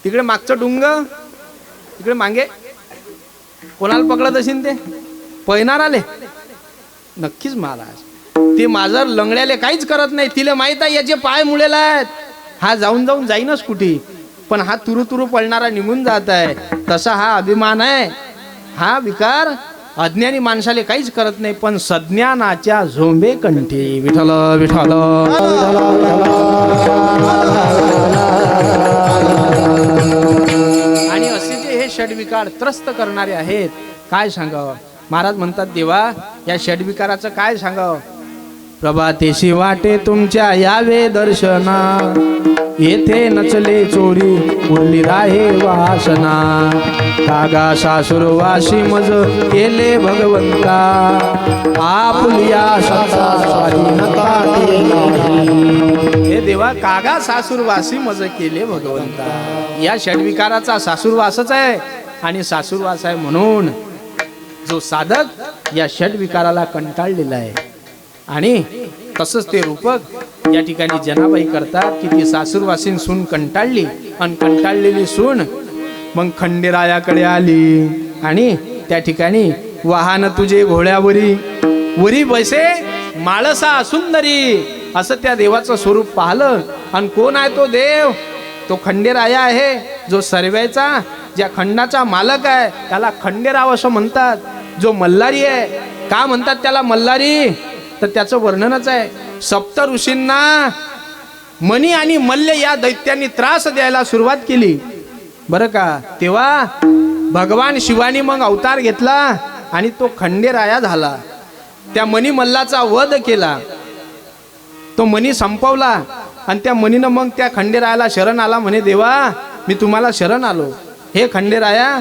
तिकडे मागचं डुंग, तिकडे मागे कोणाला पकडत असेल? ते पैनाराले नक्कीच महाराज. ते मांजर लंगड्याले काहीच करत नाही. तिला माहित आहे याचे पाय मुळेला आहेत, हा जाऊन जाऊन जाईनच कुठे, पण हा तुरु तुरु पळणारा निघून जात आहे. तसा हा अभिमान आहे, हा विकार अज्ञानी माणसाले काहीच करत नाही. पण सज्ञानाच्या झोंबे कंठी विठ्ठल विठ्ठल. आणि असे जे हे षडविकार त्रस्त करणारे आहेत, काय सांगावं. महाराज म्हणतात, देवा या षडविकाराचं काय सांगावं. प्रभातेशी वाटे तुमच्या यावे दर्शना, येथे नचले चोरी उरली राहे वासना, कागा सासुरवासी मज केले भगवंता, आपुलिया सत्ता स्वाधीनता हे देवा, कागा सासुरवासी मज केले भगवंता. या षडविकाराचा सासुरवासच आहे. आणि सासुरवास आहे म्हणून जो साधक या षडविकाराला कंटाळलेला आहे. आणि तसंच ते रूपक या ठिकाणी जनाबाई करतात की ती सासूरवासीन सून कंटाळली, आणि कंटाळलेली सून मग खंडेरायाकडे आली. आणि त्या ठिकाणी वाहन तुझे घोड्यावरी, वरी बैसे माळसा सुंदरी, असं त्या देवाचं स्वरूप पाहिलं. आणि कोण आहे तो देव? तो खंडेराया आहे, जो सर्वेचा ज्या खंडाचा मालक आहे त्याला खंडेराव असं म्हणतात. जो मल्हारी आहे, का म्हणतात त्याला मल्हारी? तर त्याचं वर्णनच आहे. सप्त ऋषींना मणी आणि मल्ल या दैत्यांनी त्रास द्यायला सुरुवात केली बरं का. तेव्हा भगवान शिवानी मग अवतार घेतला आणि तो खंडेराया झाला. त्या मणी मल्लाचा वध केला, तो मणी संपवला. आणि त्या मणीनं मग त्या खंडेरायाला शरण आला, म्हणे देवा मी तुम्हाला शरण आलो, हे खंडेराया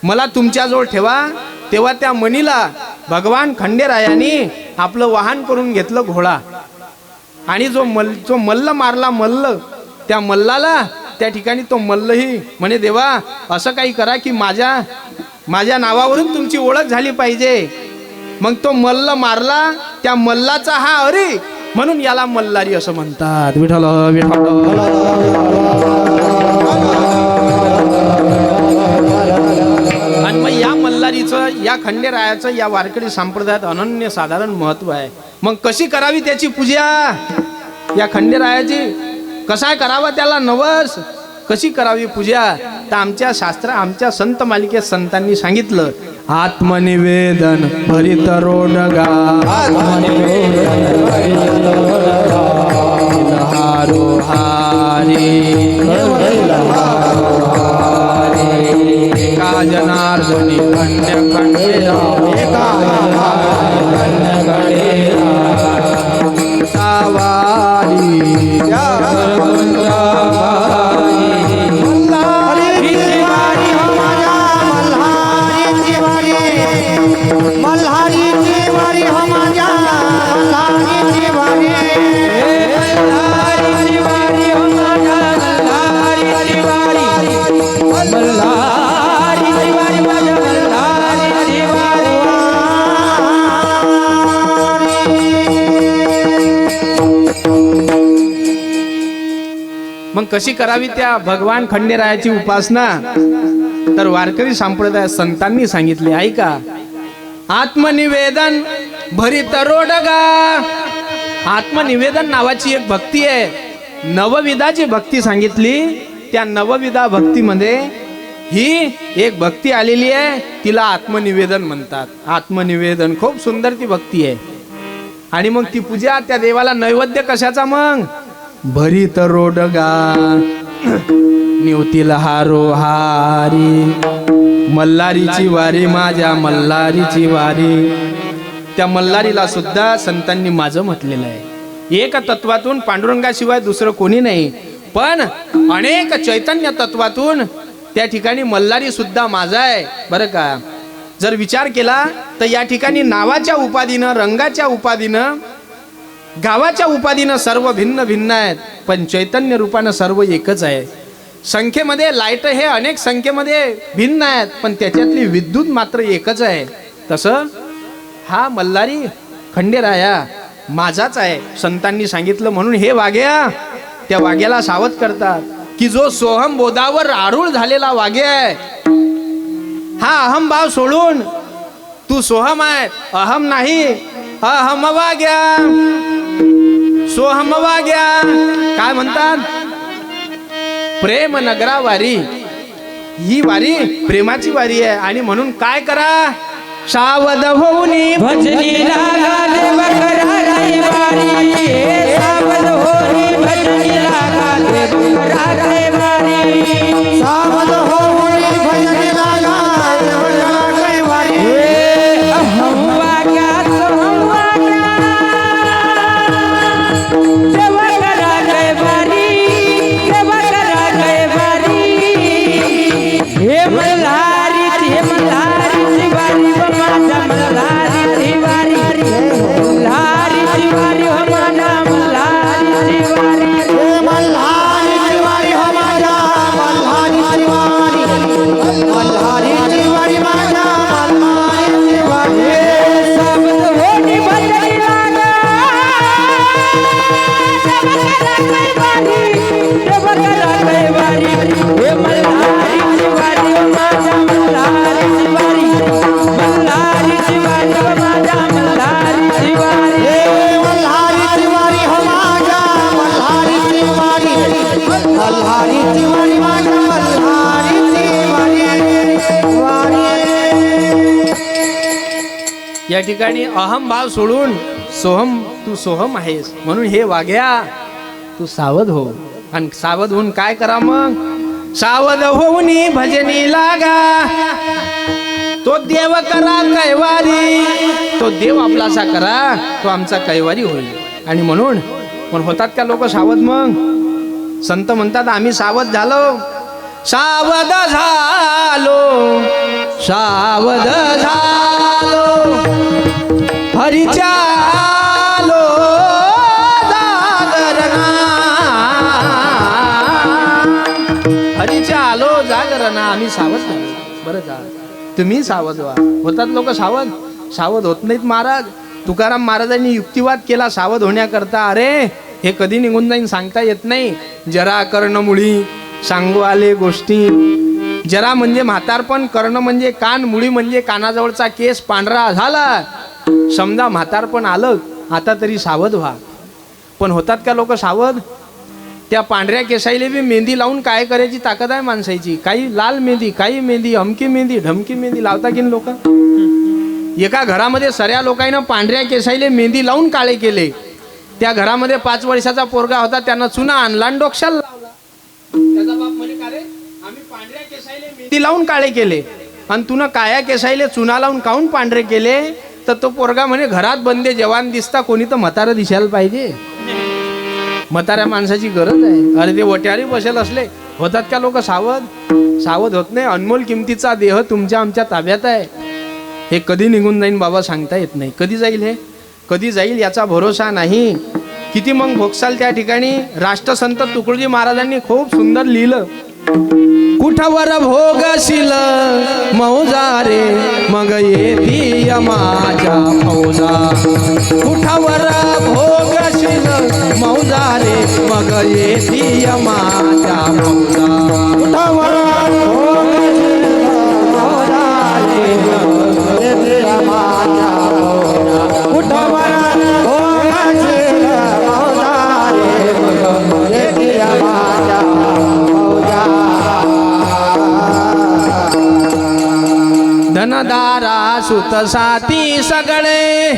मला तुमच्याजवळ ठेवा. तेव्हा त्या मणीला भगवान खंडेरायाने आपलं वाहन करून घेतलं, घोडा. आणि जो मल्ल मारला, मल्ल, त्या मल्लाला त्या ठिकाणी तो मल्लही म्हणे देवा असं काही करा की माझ्या नावावरून तुमची ओळख झाली पाहिजे. मग तो मल्ल मारला, त्या मल्लाचा हा अरे, म्हणून याला मल्हारी असं म्हणतात. विठ्ठल विठ्ठल. आणि मग या मल्हारीचं, या खंडेरायाचं या वारकरी संप्रदायात अनन्य साधारण महत्व आहे. मग कशी करावी त्याची पूजा या खंडेरायाची? कसा करावा त्याला नवस? कशी करावी पूजा? तर आमच्या शास्त्र, आमच्या संत मालिकेत संतांनी सांगितलं, आत्मनिवेदन भरित रोडगा, हारो हारी एका जनार्दनी खंड खंडेरा, एका सावारी मल्हारी कशी करावी त्या भगवान खंडेरायाची उपासना, तर वारकरी संप्रदाय संतांनी सांगितले. ऐका, आत्मनिवेदन भरित रोडगा. आत्मनिवेदन नावाची एक भक्ती आहे. नवविधाची भक्ती सांगितली. त्या नवविधा भक्तीमध्ये ही एक भक्ती आलेली आहे, तिला आत्मनिवेदन म्हणतात. आत्मनिवेदन खूप सुंदर ती भक्ती आहे. आणि मग ती पूजा, त्या देवाला नैवेद्य कशाचा? मग भरित रोडगा निवतील हारो हारी, मल्हारीची वारी माझ्या मल्हारीची वारी. त्या मल्हारीला सुद्धा संतांनी माझं म्हटलेलं आहे. एक तत्वातून पांडुरंगाशिवाय दुसरं कोणी नाही, पण अनेक चैतन्य तत्वातून त्या ठिकाणी मल्हारी सुद्धा माझा आहे बरं का. जर विचार केला तर या ठिकाणी नावाच्या उपाधीनं, रंगाच्या उपाधीनं, गावाच्या उपाधीनं सर्व भिन्न भिन्न आहेत, पण चैतन्य रूपानं सर्व एकच आहे. संख्येमध्ये लाईट हे अनेक संख्येमध्ये भिन्न आहेत, पण त्याच्यातली विद्युत मात्र एकच आहे. तसं हा मल्हारी खंडेराया माझाच आहे संतांनी सांगितलं. म्हणून हे वाघ्या, त्या वाघ्याला सावध करतात की जो सोहम बोधावर आरूढ झालेला वाघ्या आहे, हा अहम भाव सोडून तू सोहम आहे, अहम नाही. अहम वाग्या, सोहम वाग्या. काय म्हणतात? प्रेम नगरा वारी. ही वारी प्रेमाची वारी आहे. आणि म्हणून काय करा? सावध होऊन भजनी लागा देव करा रविवारी, सावध होऊन भजनी लागा देव करा रविवारी, सावध होऊन भजनी लागा देव करा रविवारी. अहम वाग्या सोहम वाग्या देव करा रविवारी, देव करा रविवारी. हे मल्हारी, हे मल्हारी वारी माझा मल्हारी वारी, मल्हारी वारी हो माझा मल्हारी वारी, मल्हारी वारी हो माझा मल्हारी वारी, मल्हारी वारी माझा मल्हारी वारी. सावध होनी भजनी लागा देव करा रविवारी, हे मल्हारी वारी हो माझा मल्हारी वारी, मल्हारी वारी हो माझा मल्हारी वारी, मल्हारी वारी हो माझा मल्हारी वारी, मल्हारी वारी माझा मल्हारी वारी. या ठिकाणी अहम भाव सोडून सोहम, तू सोहम आहेस. म्हणून हे वाघ्या तू सावध हो. आणि सावध होऊन काय करा? मग सावध होऊन भजनी लागा. तो देव करा कैवारी, तो देव आपलासा करा, तो आमचा कैवारी होईल. आणि म्हणून पण होतात का लोक सावध? मग संत म्हणतात आम्ही सावध झालो, सावध झालो, सावध झालो, हरीच्या आलो जागरणा, हरीच्या आलो जागरणा. आम्ही सावध झालो. बरं का, तुम्ही सावध व्हा. होतात लोक सावध? सावध होत नाहीत महाराज. तुकाराम महाराजांनी युक्तिवाद केला सावध होण्याकरता. अरे हे कधी निघून जाईन सांगता येत नाही. जरा कर्णमुळी सांगू आले गोष्टी. जरा म्हणजे म्हातारपण, कर्ण म्हणजे कान, मुळी म्हणजे कानाजवळचा केस पांढरा झाला. समजा म्हातारपण आलं, आता तरी सावध व्हा. पण होतात का लोक सावध? त्या पांढऱ्या केसाईले बी मेहंदी लावून काय करायची ताकद आहे माणसाची. काही लाल मेहंदी, काही मेहंदी, अमकी मेहंदी, ढमकी मेहंदी लावता की लोक. एका घरामध्ये सऱ्या लोकांना पांढऱ्या केसाईले मेहंदी लावून काळे केले. त्या घरामध्ये 5 वर्षाचा पोरगा होता, त्यानं चुना आणला आणि डोक्याला लावला. त्याचा बाप म्हणे का रे, आम्ही पांढऱ्या केसाईले मेहंदी लावून काळे केले आणि तुनं काळ्या केसाईले चुना लावून काऊन पांढरे केले? तर तो पोरगा म्हणे घरात बंदे जवान दिसता, कोणी तर म्हातारं दिसायला पाहिजे. म्हाताऱ्या माणसाची गरज आहे. अरे ते वट्यारी बसेल असले. होतात का लोक सावध? सावध होत नाही. अनमोल किमतीचा देह तुमच्या आमच्या ताब्यात आहे. हे कधी निघून जाईन बाबा सांगता येत नाही. कधी जाईल हे, कधी जाईल याचा भरोसा नाही. किती मग भोगसाल त्या ठिकाणी. राष्ट्रसंत तुकडोजी महाराजांनी खूप सुंदर लिहिलं. कुठावर भोगशील मौजा रे मग येती माझ्या फौजा. कुठावर भोगशील मौजा रे मग येती माझ्या फौजा. उठावर धनदारा सुत साथी सगळे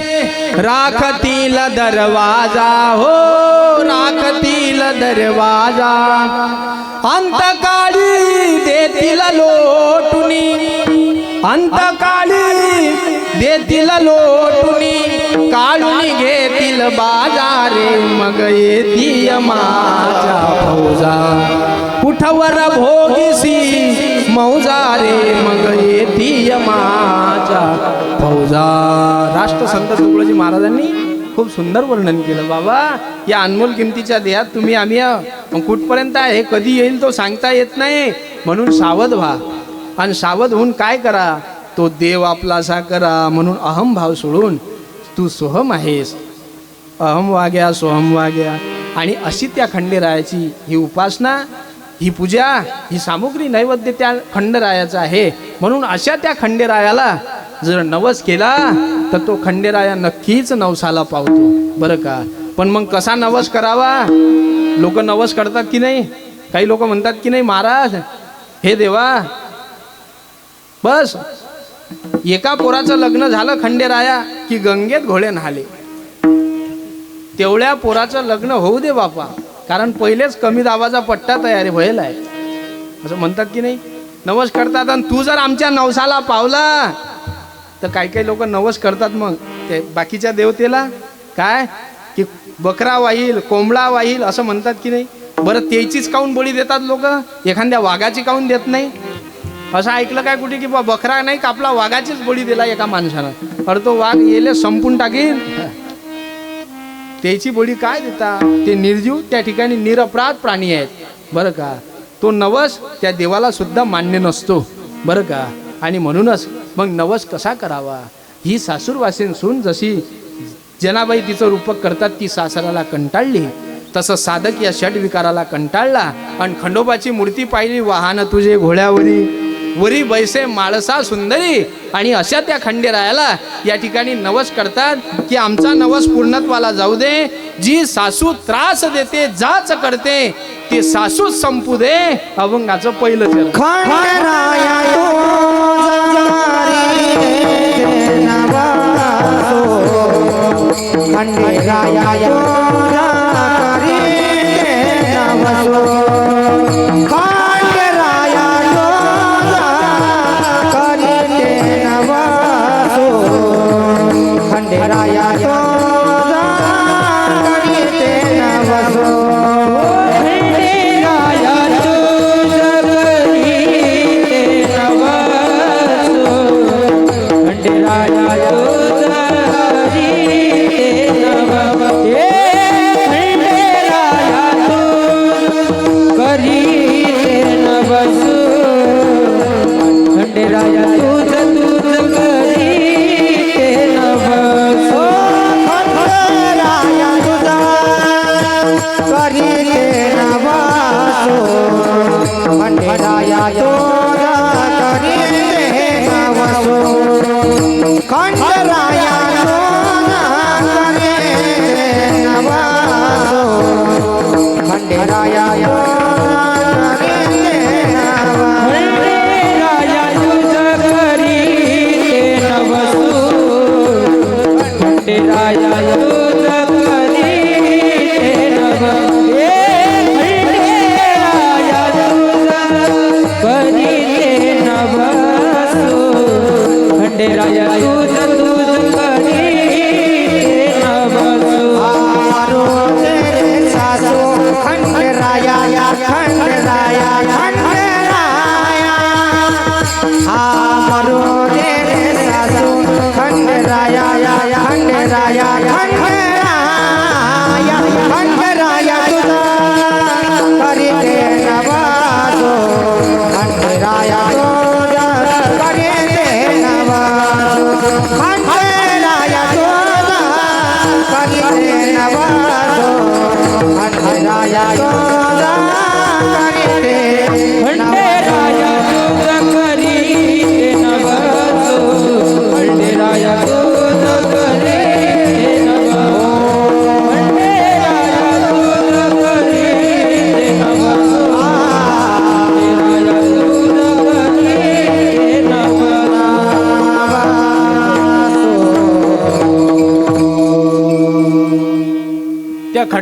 राखतील दरवाजा हो राखतील दरवाजा. अंतकाळी देतील लोटुनी अंतकाळी देतील लोटुनी काढून घेतील बाजारे मग येती माझ्या फौजा. उठवर भोगीसी मौजा रे मग येती माझ्या फौजा. राष्ट्रसंत तुकडोजी महाराजांनी खूप सुंदर वर्णन केलं. बाबा या अनमोल किमतीच्या देहात तुम्ही आम्ही कुठपर्यंत आहे हे कधी येईल तो सांगता येत नाही. म्हणून सावध व्हा आणि सावध होऊन काय करा तो देव आपलासा करा. म्हणून अहम भाव सोडून तू सोहम आहेस अहम वाग्या सोहम वाग्या. आणि अशी त्या खंडेरायाची ही उपासना ही पूजा ही सामुग्री नैवेद्य त्या खंडेरायाचा आहे. म्हणून अशा त्या खंडेरायाला जर नवस केला तर तो खंडेराया नक्कीच नवसाला पावतो बरं का. पण मग कसा नवस करावा. लोक नवस करतात की नाही. काही लोक म्हणतात की नाही महाराज हे देवा बस एका पोराचं लग्न झालं खंडेराया की गंगेत घोडे न्हाले. तेवढ्या पोराचं लग्न होऊ दे बापा कारण पहिलेच कमी दाबाचा पट्टा तयारी व्हायला आहे असं म्हणतात की नाही. नवस करतात आणि तू जर आमच्या नवसाला पावला तर काही काही लोक नवस करतात मग ते बाकीच्या देवतेला काय की बकरा वाहील कोंबडा वाहील असं म्हणतात की नाही. बरं त्याचीच काऊन बळी देतात लोक एखाद्या वाघाची काऊन देत नाही. असं ऐकलं काय कुठे की बकरा नाही कापला वाघाचीच बळी दिला एका माणसानं. अरे तो वाघ येले संपून टाकीन त्याची बळी काय देता. ते निर्जीव त्या ठिकाणी निरपराध प्राणी आहेत बरं का. तो नवस त्या देवाला सुद्धा मान्य नसतो बरं का. आणि म्हणूनच मग नवस कसा करावा. ही सासूरवासीन सून जशी जनाबाई तिचं रूपक करतात ती सासराला कंटाळली तसं साधक या षटविकाराला कंटाळला आणि खंडोबाची मूर्ती पाहिली वाहन तुझे घोड्यावरी वरी बैसे माळसा सुंदरी. आणि अशा त्या खंडेरायाला या ठिकाणी नवस करतात की आमचा नवस पूर्णत्वाला जाऊ दे. जी सासू त्रास देते जाच करते ते सासूच संपू दे. अभंगाचं पहिलं चरण. खंडेराया खंडेराया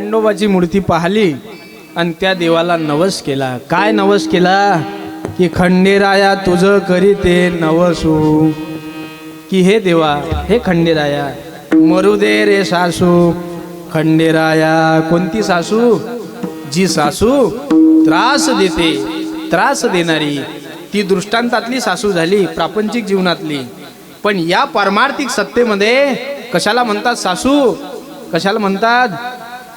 खंडोबाची मूर्ती पाहिली आणि त्या देवाला नवस केला. काय नवस केला की खंडेराया तुझं करीते नवसू, की हे देवा, हे खंडेराया मरू दे रे सासू. खंडेराया कोणती सासू? जी सासू त्रास देते, त्रास देणारी, ती दृष्टांतातली सासू झाली, प्रापंचिक जीवनातली. पण या पारमार्थिक सत्तेमध्ये कशाला म्हणतात सासू? कशाला म्हणतात?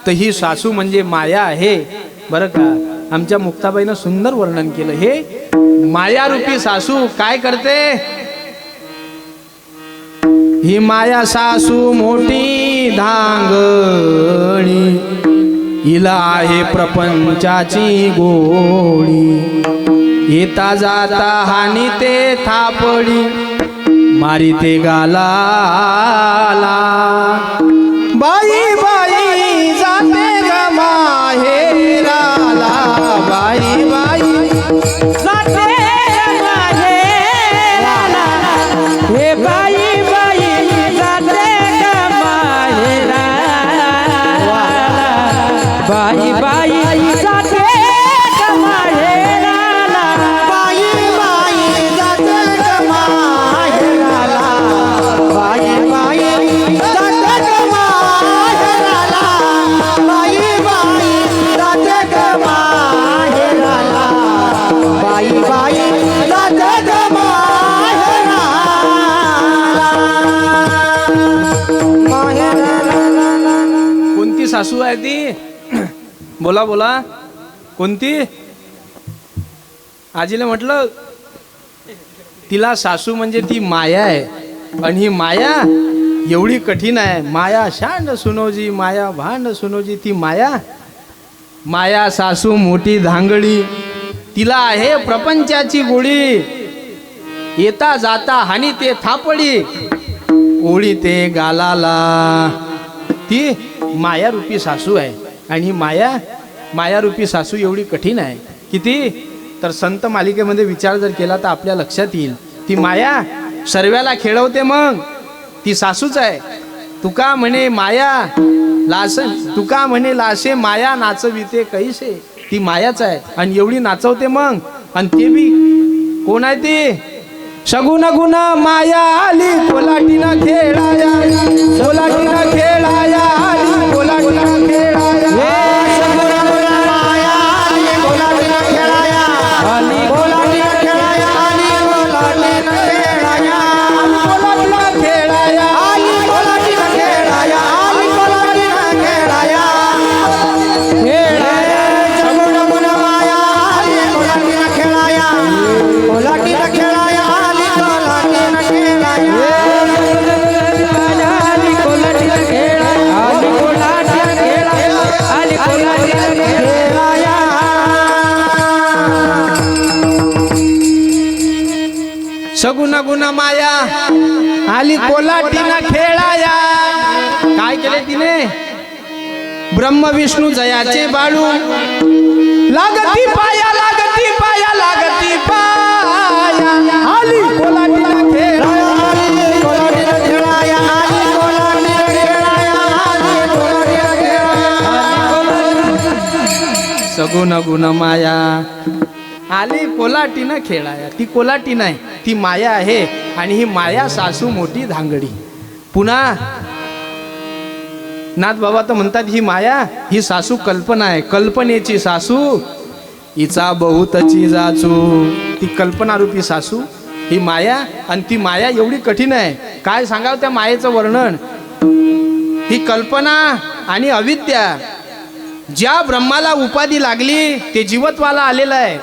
तर ही सासू म्हणजे माया आहे बरं का. आमच्या मुक्ताबाईनं सुंदर वर्णन केलं. हे मायारूपी सासू काय करते? ही माया सासू मोठी धांगणी, हिला आहे प्रपंचाची गोळी. येता जाता हानी ते थापडी, मारी ते गालाला. बाई बाई जाते ग माहेराला, बाई बाई जाते माहेराला, हे बाई बाई जाते माहेराला, बाई बाई जाते माहेराला, बाई बाई जाते माहेराला, बाई बाई जाते माहेराला, बाई बाई जाते माहेराला, बाई बाई जाते माहेराला. कोणती सासू आहे ती? बोला बोला, कोणती? आजीला म्हटलं तिला सासू म्हणजे ती माया आहे. आणि ही माया एवढी कठीण आहे. माया शांड सुनोजी, माया भांड सुनोजी. ती माया, माया सासू मोठी धांगडी, तिला आहे प्रपंचाची गोळी. येता जाता हानी ते थापडी, ओळी ते गालाला. ती मायारूपी सासू आहे. आणि ही मायारूपी सासू एवढी कठीण आहे. किती? तर संत मालिकेमध्ये विचार जर केला तर आपल्या लक्षात येईल. ती माया सर्व्याला खेळवते, मग ती सासूच आहे. तुका म्हणे माया लास, तुका म्हणे लासे माया नाचविते कैसे. ती मायाच आहे आणि एवढी नाचवते मग. आणि ते बी कोण आहे ती? सगुण गुण माया आली कोलाटीनं खेळाया, कोलाटीनं खेळाया आली, कोलाटीनं खेळाया. सगुण गुण माया आली कोलाटीनं खेळाया. काय केले तिने? ब्रह्म विष्णू जयाचे बाळू, लागती पाया, लागती पाया, लागती पाया. आली कोलाटीनं खेळाया, कोलाटीनं खेळाया, आली कोलाटीनं खेळाया, आली कोलाटीनं खेळाया. सगुण गुण माया आली कोलाटीनं खेळाया. ती कोलाटी नाही, ती माया आहे. आणि ही माया सासू मोठी धांगडी. पुन्हा नाथ बाबा तर म्हणतात ही माया, ही सासू कल्पना आहे. कल्पनेची सासू हिचा बहुतची जाचू. ती कल्पनारूपी सासू ही माया. आणि ती माया एवढी कठीण आहे. काय सांगावं त्या मायेचं वर्णन? ही कल्पना आणि अविद्या. ज्या ब्रह्माला उपाधी लागली ते जीवत्वाला आलेलं आहे.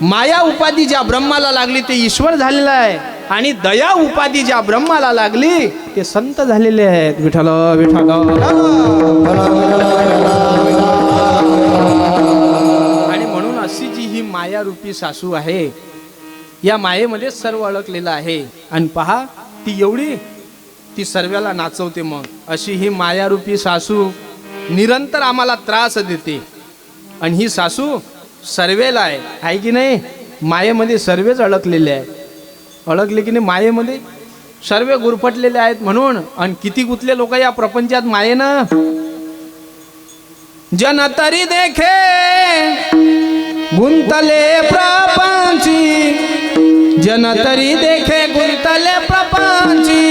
माया उपाधी ज्या ब्रह्माला लागली ते ईश्वर झालेला आहे. आणि दया उपाधी ज्या ब्रह्माला लागली ते संत झालेले आहेत. विठ्ठल विठ्ठल. आणि म्हणून अशी जी ही मायारूपी सासू आहे, या मायेमध्ये सर्व अडकलेलं आहे. आणि पहा ती एवढी, ती सर्वाला नाचवते. मग अशी ही मायारूपी सासू निरंतर आम्हाला त्रास देते. आणि ही सासू सर्वेला आहे की नाही? मायेमध्ये सर्वच अडकलेले आहेत. अडकले की नाही मायेमध्ये? सर्व गुरफटलेले आहेत म्हणून. आणि किती गुंतले लोक या प्रपंचात मायेनं. जन तरी देखे गुंतले प्रपंची, जन तरी देखे गुंतले प्रपंची.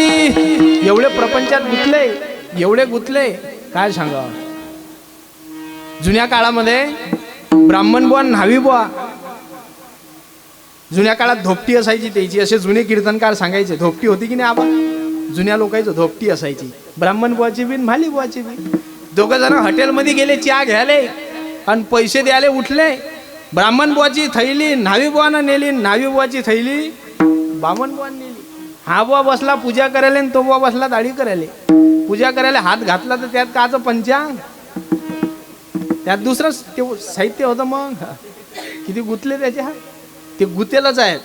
एवढे प्रपंचात गुंतले, एवढे गुंतले, काय सांगावं. जुन्या काळामध्ये ब्राह्मण बुवा न्हावी बुवा, जुन्या काळात धोपटी असायची त्याची, असे जुने कीर्तनकार सांगायचे. धोपटी होती की नाही आबा, जुन्या लोकांची धोपटी असायची, ब्राह्मण बुवाची बी भाली बुवाची बी. दोघं जण हॉटेलमध्ये गेले चहा घ्यायले आणि पैसे द्यायला उठले. ब्राह्मण बुवाची थैली न्हावी बुवानं नेली, न्हावी बुवाची थैली बामण बुवानं नेली. हा बुवा बसला पूजा करायला आणि तो बुवा बसला दाढी करायला. पूजा करायला हात घातला तर त्यात काचं पंचांग, त्यात दुसरं ते साहित्य होतं. मग किती गुंतले त्याचे हात, ते गुतेलच आहेत.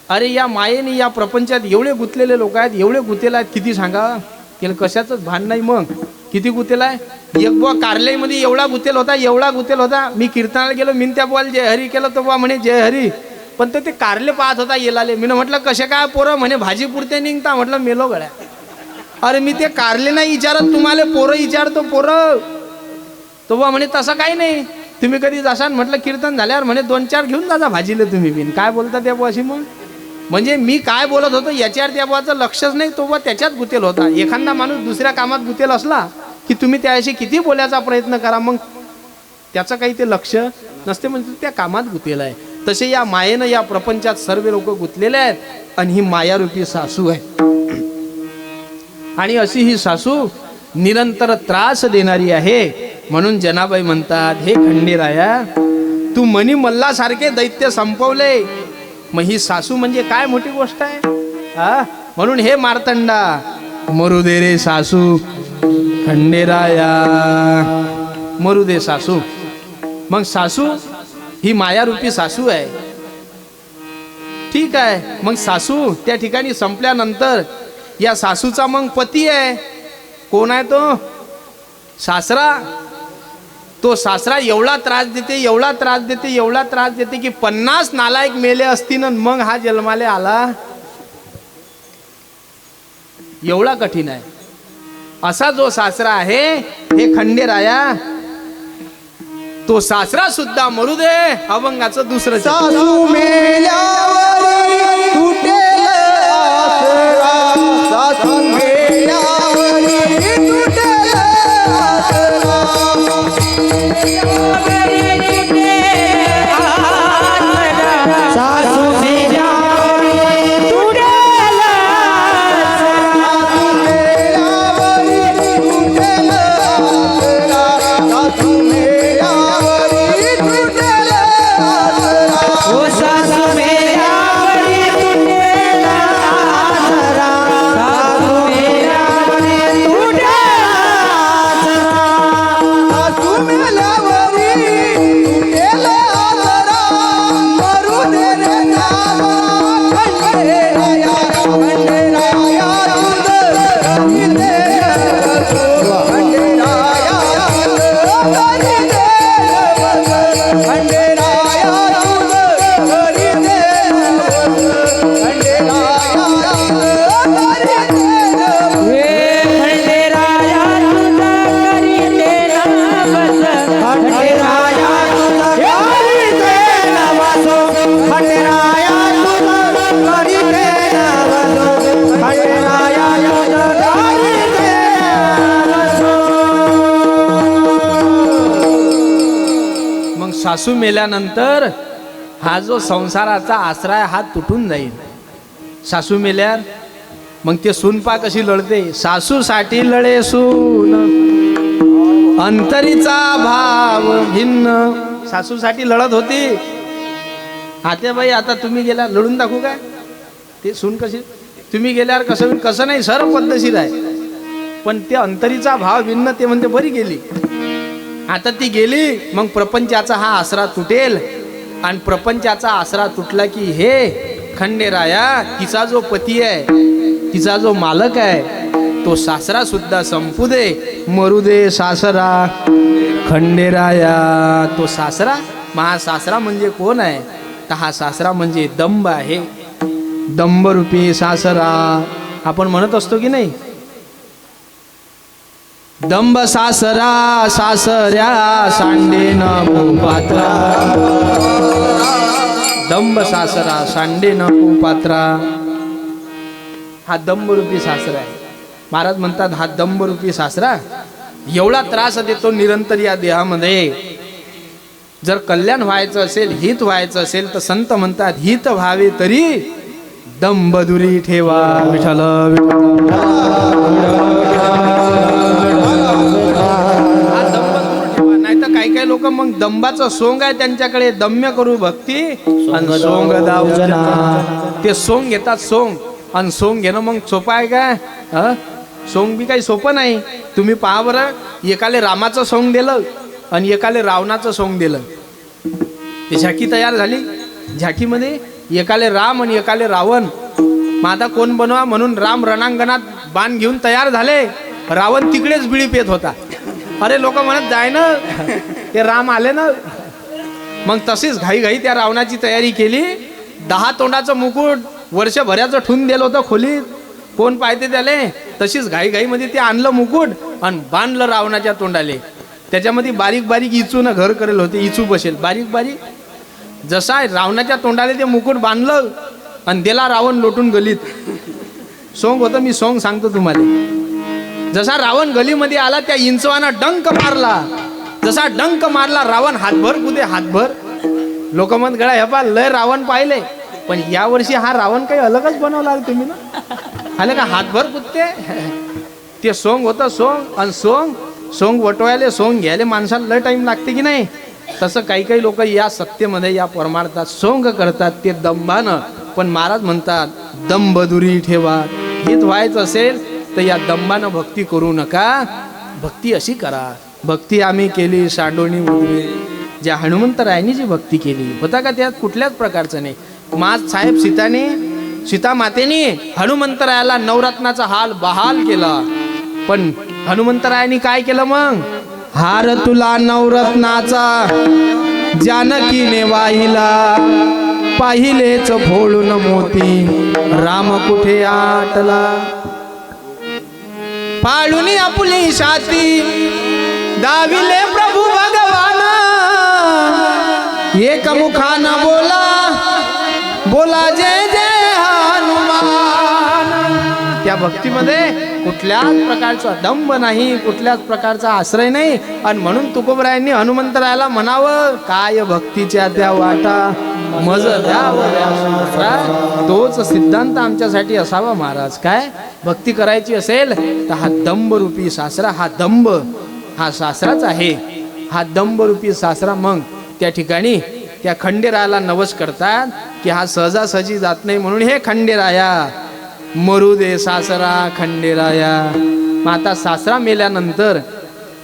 अरे या मायेने या प्रपंचात एवढे गुंतलेले लोक आहेत, एवढे गुतेल आहेत, किती सांगा. त्याला कशाचंच भान नाही. मग किती गुतेल आहे. एक बुवा कारल्यामध्ये एवढा गुतेल होता, एवढा गुतेल होता. मी कीर्तनाला गेलो, मी त्या बुवाला जय हरी केलं, तो बुवा म्हणे जय हरी. पण तो ते कारले पाहत होता येलाले. मी म्हटलं कसे काय पोरं, म्हणे भाजी पुरते निघता. म्हटलं मेलो गड्या. अरे मी ते कारले नाही विचारत तुम्हाला, पोरं विचारतो पोरं. तो बुवा म्हणे तसं काही नाही, तुम्ही कधी जासान. म्हटलं कीर्तन झाल्यावर म्हणे 2-4 घेऊन जा भाजीला तुम्ही बिन. काय बोलता त्या बुवाशी. मग म्हणजे मी काय बोलत होतो याच्यावर त्या बुवाचं लक्षच नाही. तो बुवा त्याच्यात गुतेल होता. एखादा माणूस दुसऱ्या कामात गुतेल असला की तुम्ही त्याशी किती बोलायचा प्रयत्न करा, मग त्याचं काही ते लक्ष नसते, म्हणजे त्या कामात गुतेल आहे. तसे या मायेनं या प्रपंचात सर्व लोक गुंतलेले आहेत. आणि ही मायारूपी सासू आहे. आणि अशी ही सासू निरंतर त्रास देणारी आहे. म्हणून जनाबाई म्हणतात, हे खंडेराया, तू मनी मल्लासारखे दैत्य संपवले, मग ही सासू म्हणजे काय मोठी गोष्ट आहे. हा, म्हणून हे मार्तंडा, मरू दे रे सासू खंडेराया, मरू दे सासू. मग सासू ही मायारूपी सासू आहे. ठीक आहे. मग सासू त्या ठिकाणी संपल्यानंतर या सासूचा मग पती आहे. कोण आहे तो? सासरा. तो सासरा एवढा त्रास देते, एवढा त्रास देते, एवढा त्रास देते की 50 नालायक मेले असतील मग हा जन्माले आला. एवढा कठीण आहे. असा जो सासरा आहे हे खंडेराया, तो सासरा सुद्धा मरू दे. अभंगाचं दुसरं सासू मेल्यावरी तुटेल आसरा, सासू मेल्यावरी तुटेल आसरा. सासू मेल्यावरी तुटेल आसरा, मेल्यावरी तुटेल आसरा, सासू मेल्यावरी तुटेल आसरा. ओ सासू मेल्यावरी तुटेल आसरा, सासू मेल्यावरी तुटेल आसरा, सासू मेल्यावरी तुटेल आसरा. मरू दे रे नावा खंडेराया, खंडेराया तुझं करी दे रसो, खंडेराया तुझं करी दे रसो, खंडेराया तुझं करी दे रसो, खंडेराया तुझं करी दे रसो. खंडेराया तुझं करी दे नवस, खंडेराया तुझं करी दे नवसो, खंडेराया तुझं करी दे नवसो, खंडेराया तुझं करी दे नवसो. मग सासू मेल्यानंतर हा जो संसाराचा आसरा आहे हा तुटून जाईल. सासू मेल्यावर मग ते सूनपा कशी लढते. सासूसाठी लढे सून, अंतरीचा भाव भिन्न. सासूसाठी लढत होती. आत्याबाई आता तुम्ही गेल्या लढून दाखवू काय. ते सून कशी, तुम्ही गेल्यावर कसं कसं नाही, सर्व पद्धतशीर आहे. पण ते अंतरीचा भाव भिन्न, ते म्हणते बरी गेली. आता ती गेली मग प्रपंचाचा हा आसरा तुटेल. आणि प्रपंचाचा आसरा तुटला की हे खंडेराया, तिचा जो पती आहे, तिचा जो मालक आहे, तो सासरा सुद्धा संपू दे. मरू दे सासरा खंडेराया. तो सासरा, महा सासरा म्हणजे कोण आहे तर हा सासरा म्हणजे दंब आहे. दंबरूपी सासरा आपण म्हणत असतो की नाही. दंब सासरा सासऱ्या सांडे न पात्रा, दंब सासरा सांडे न पात्रा. हा दंबरूपी सासरा आहे. महाराज म्हणतात हा दंबरूपी सासरा एवढा त्रास देतो निरंतर या देहामध्ये. जर कल्याण व्हायचं असेल, हित व्हायचं असेल तर संत म्हणतात हित व्हावे तरी दंब दुरी ठेवा. विठ्ठल नाही तर काही काही लोक मग दंबाचं सोंग आहे त्यांच्याकडे, दम्य करू भक्ती आणि सोंग दाव. ते सोंग घेतात सोंग, आणि सोंग घेणं मग सोपं आहे काय? सोंग बी काही सोपं नाही. तुम्ही पहा बरं, एकाले रामाचं सोंग दिलं आणि एकाले रावणाचं सोंग दिलं. ते झाकी तयार झाली. झाकीमध्ये एकाले राम आणि एकाले रावण. मग आता कोण बनवा म्हणून राम रणांगणात बाण घेऊन तयार झाले. रावण तिकडेच बिळी पेत होता. अरे लोक म्हणत जाय ना, ते राम आले ना. मग तशीच घाई त्या रावणाची तयारी केली. 10 तोंडाचं मुकुट वर्षभराचं ठेवून दिलं होतं खोलीत. कोण पाहते त्याले? तशीच घाईमध्ये ते आणलं मुकुट आणि बांधलं रावणाच्या तोंडाले. त्याच्यामध्ये बारीक बारीक इचून घर करेल होते. इचू बसेल बारीक बारीक. जसा रावणाच्या तोंडाले ते मुकुट बांधलं आणि दिला रावण लोटून गलीत. सोंग होतं, मी सोंग सांगतो तुम्हाला. जसा रावण गलीमध्ये आला त्या इंचवानं डंक मारला. जसा डंक मारला रावण हातभर कुदे हातभर. लोक म्हणत गळा हे पा लय रावण पाहिले, पण या वर्षी हा रावण काही अलगच बनवला तुम्ही ना. आले का हातभर कुदते. ते सोंग होतं सोंग. आणि सोंग वटवायले सोंग घ्यायला माणसाला लय टाइम लागते की नाही. तसं काही काही लोक या सत्तेमध्ये या परमार्थात सोंग करतात ते दंभानं. पण महाराज म्हणतात दंभ दुरी ठेवा. हित व्हायचं असेल तर या दंभानं भक्ती करू नका. भक्ती अशी करा. भक्ती आम्ही केली सांडोणी उडवे. ज्या हनुमंतरायानी जी भक्ती केली होता का त्यात कुठल्याच प्रकारचं नाही. माज साहेब सीता मातेने हनुमंतरायाला नवरत्नाचा हाल बहाल केला. पण हनुमंतरायानी काय केलं मग? हार तुला नवरत्नाचा जानकीने वाहिला, पाहिलेच फोडून मोती राम कुठे आटला. पाळुनी आपुली छाती दाविले प्रभू भगवान, एक मुखानं बोला जय जय हनुमान. त्या भक्तीमध्ये कुठल्याच प्रकारचा दंभ नाही, कुठल्याच प्रकारचा आश्रय नाही. आणि म्हणून तुकोबरायांनी हनुमंतरायाला म्हणावं काय भक्तीच्या त्या वाटा मज द्यावं. तोच सिद्धांत आमच्यासाठी असावा महाराज. काय भक्ती करायची असेल तर हा दंभ रूपी सासरा, हा दंभ हा सासराच आहे. हा दंभ रूपी सासरा. मग त्या ठिकाणी त्या खंडेरायाला नवस करतात की हा सहजासहजी जात नाही म्हणून हे खंडेराया मरू दे सासरा खंडेराया. मग आता सासरा मेल्यानंतर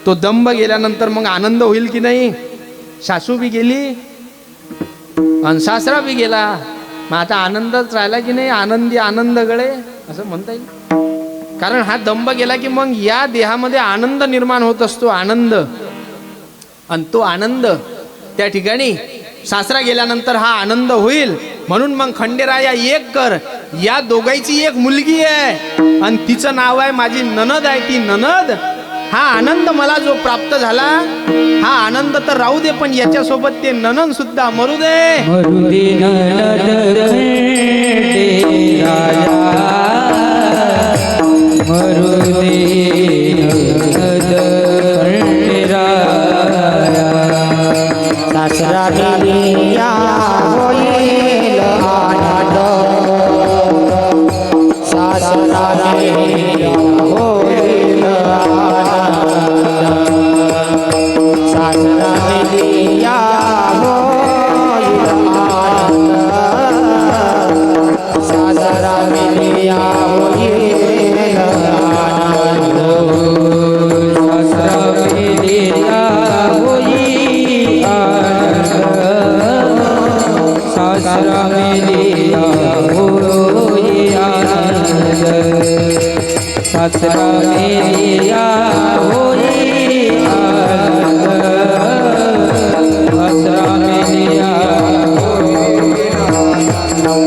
तो दंभ गेल्यानंतर मग आनंद होईल की नाही? सासू बी गेली आणि सासरा बी गेला. मग आता आनंदच राहिला की नाही? आनंदी आनंद गळे असं म्हणता येईल. कारण हा दंभ गेला की मग या देहामध्ये आनंद निर्माण होत असतो. आनंद. आणि तो आनंद त्या ठिकाणी सासरा गेल्यानंतर हा आनंद होईल. म्हणून मग खंडेराया एक कर. या दोघांची एक मुलगी आहे आणि तिचं नाव आहे माझी ननद आहे. ती ननद हा आनंद मला जो प्राप्त झाला हा आनंद तर राहू दे, पण याच्यासोबत ते ननद सुद्धा मरू दे. ननद खंडेराया, मरुदे ननद खंडेराया. सासरा गेलिया होईल आनंद, सासरा गेलिया होईल आनंद, सासरा गेलिया होईल आनंद, सासरा गेलिया होईल आनंद, सासरा गेलिया होईल सासरा मेलिया होई आनंद, सासरा मेलिया होई आनंद, सासरा मेलिया होई आनंद.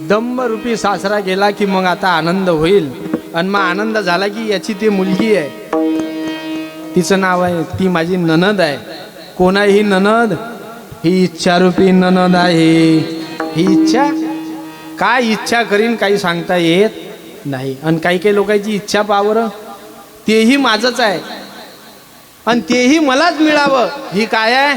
दंभरूपी सासरा गेला की मग आता आनंद होईल. आणि मग आनंद झाला की याची ती मुलगी आहे, तिचं नाव आहे, ती माझी ननद आहे. कोण आहे ही ननद? ही इच्छारूपी ननद आहे. ही इच्छा काय इच्छा करीन काही सांगता येत नाही. आणि काही काही लोकांची इच्छा पावर तेही माझंच आहे आणि तेही मलाच मिळावं, ही काय आहे?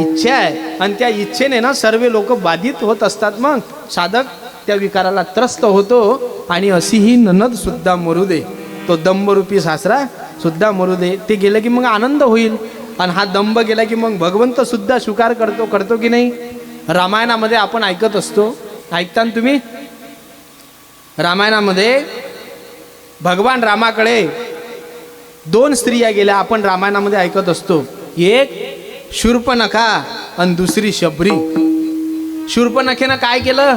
इच्छा आहे. आणि त्या इच्छेने ना सर्व लोक बाधित होत असतात. मग साधक त्या विकाराला त्रस्त होतो. आणि अशी ही ननद सुद्धा मरू दे, तो दंभरूपी सासरा सुद्धा मरू दे. ते गेलं की मग आनंद होईल. आणि हा दंभ गेला की मग भगवंत सुद्धा स्वीकार करतो की नाही? रामायणामध्ये आपण ऐकत असतो, ऐकता ना तुम्ही? रामायणामध्ये भगवान रामाकडे 2 स्त्रिया गेल्या, आपण रामायणामध्ये ऐकत असतो. एक शूर्पणखा आणि दुसरी शबरी. शूर्पणखेनं काय केलं?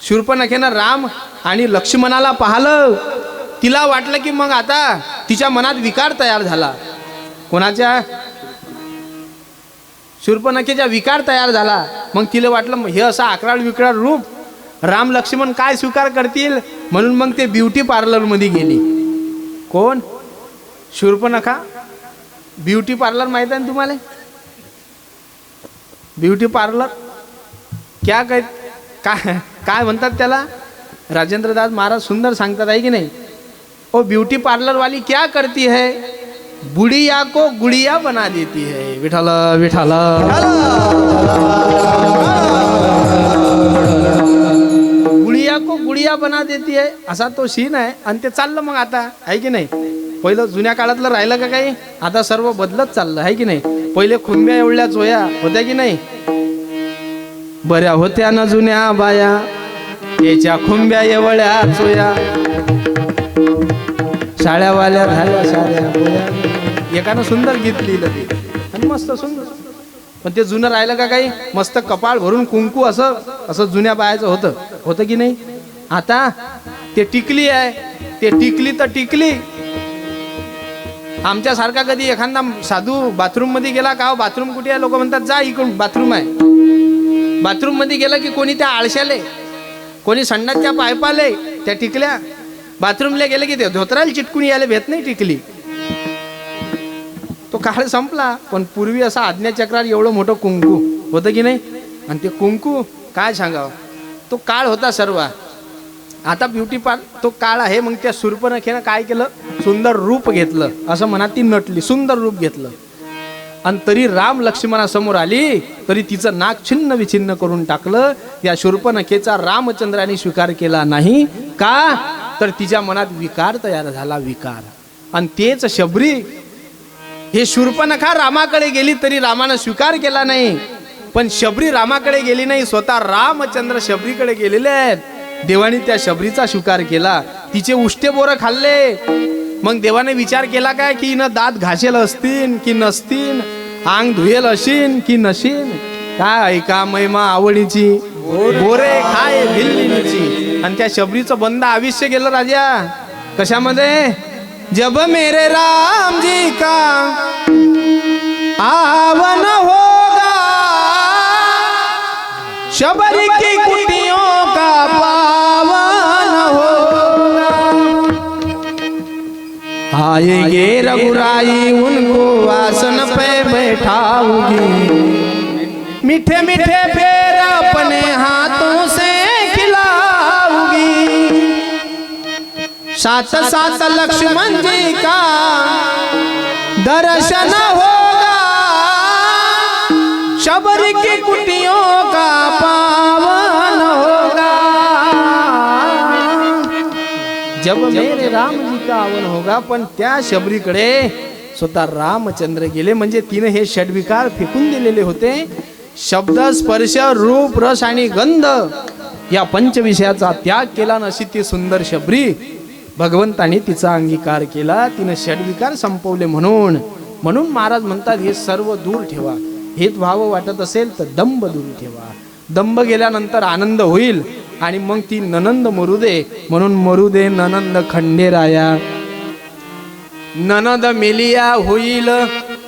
शूर्पणखेनं राम आणि लक्ष्मणाला पाहिलं. तिला वाटलं की मग आता तिच्या मनात विकार तयार झाला. कोणाच्या? शूर्पणखेचा विकार तयार झाला. मग तिला वाटलं हे असं आकराळ विकराळ रूप राम लक्ष्मण काय स्वीकार करतील, म्हणून मग ते ब्युटी पार्लरमध्ये गेली. कोण? शूर्पणखा. ब्युटी पार्लर माहित आहे ना तुम्हाला? ब्युटी पार्लर काय काय म्हणतात त्याला? राजेंद्रदास महाराज सुंदर सांगतात आहे की नाही? ओ ब्यूटी पार्लर वाली क्या करती है? बुढ़िया को गुड़िया बना देती है. विठाल विठाल. गुड़िया को गुड़िया बना देती है, असा तो सीन आहे. आणि ते चाललं मग आता, आहे की नाही? पहिलं जुन्या काळातलं राहिलं का काही? आता सर्व बदलत चाललं, आहे की नाही? पहिले खुंब्या एवढ्या चोया होत्या की नाही? बऱ्या होत्या ना जुन्या बाया, याच्या खुंब्या एवढ्या चोया. शाळ्यावाल्या झाल्या शाळ्या. एकानं सुंदर गीत लिहिलं ते आणि मस्त सुंदर. पण ते जुनं राहिलं का काही? मस्त कपाळ भरून कुंकू असं असं जुन्या बायाचं होतं की नाही? आता ते टिकली आहे. ते टिकली तर टिकली. आमच्यासारखा कधी एखादा साधू बाथरूम मध्ये गेला का? बाथरूम कुठे आहे? लोक म्हणतात जा इकडून बाथरूम आहे. बाथरूम मध्ये गेला की कोणी त्या आळशाले, कोणी संडासच्या पायपाले त्या टिकल्या. बाथरूमला गेले की ते धोतराला चिटकून यायला भेट नाही टिकली. तो काळ संपला. पण पूर्वी असा आज्ञाचक्रात एवढं मोठं कुंकू होतं की नाही? आणि ते कुंकू काय सांगावं, तो काळ होता सर्व. आता ब्युटी पार्लर तो काळ आहे. मग त्या शूर्पणखेनं काय केलं? सुंदर रूप घेतलं. असं म्हणा ती नटली, सुंदर रूप घेतलं. आणि तरी राम लक्ष्मणासमोर आली तरी तिचं नाक छिन्न विछिन्न करून टाकलं. या शूर्पणखेचा रामचंद्राने स्वीकार केला नाही. का? तर तिच्या मनात विकार तयार झाला, विकार. आणि तेच शबरी, हे शूर्पणखा रामाकडे गेली तरी रामानं स्वीकार केला नाही. पण शबरी रामाकडे गेली नाही, स्वतः रामचंद्र शबरीकडे गेलेले आहेत. देवाने त्या शबरीचा स्वीकार केला. तिचे उष्टे बोरं खाल्ले. मग देवाने विचार केला काय की न दात घासेल असतील की नसतील, अंग धुयेल अशीन की नशीन. काय ऐका महिमा आवडीची, बोरे खाय भिल्लीची. आणि त्या शबरीचं बंद आयुष्य गेलं राजा. कशामध्ये? जब मेरे राम जी का आवन होगा, शबरी की कुटियों का पावन होगा. आएंगे रघुराई उनको आसन पे बैठाऊंगी, मीठे मीठे फेर अपने हाथों से खिलाऊंगी. साथ साथ लक्ष्मण जी का दर्शन होगा, शबरी की कुटियों का पावन होगा. जब मेरे राम जी का आवन होगा. पण त्या शबरीकडे स्वतः रामचंद्र गेले. म्हणजे तिने हे षड्विकार फेकून दिलेले होते. शब्द, स्पर्श, रूप, रस आणि गंध या पंचविषयाचा त्याग केला. नशी ती सुंदर शबरी भगवंताने तिचा अंगीकार केला. तिने षड्विकार संपवले. म्हणून महाराज म्हणतात हे सर्व दूर ठेवा. हेत भाव वाटत असेल तर दंभ दूर ठेवा. दंभ गेल्यानंतर आनंद होईल. आणि मग ती ननंद मरू दे. म्हणून मरू दे ननंद खंडेराया. ननद मेलिया होईल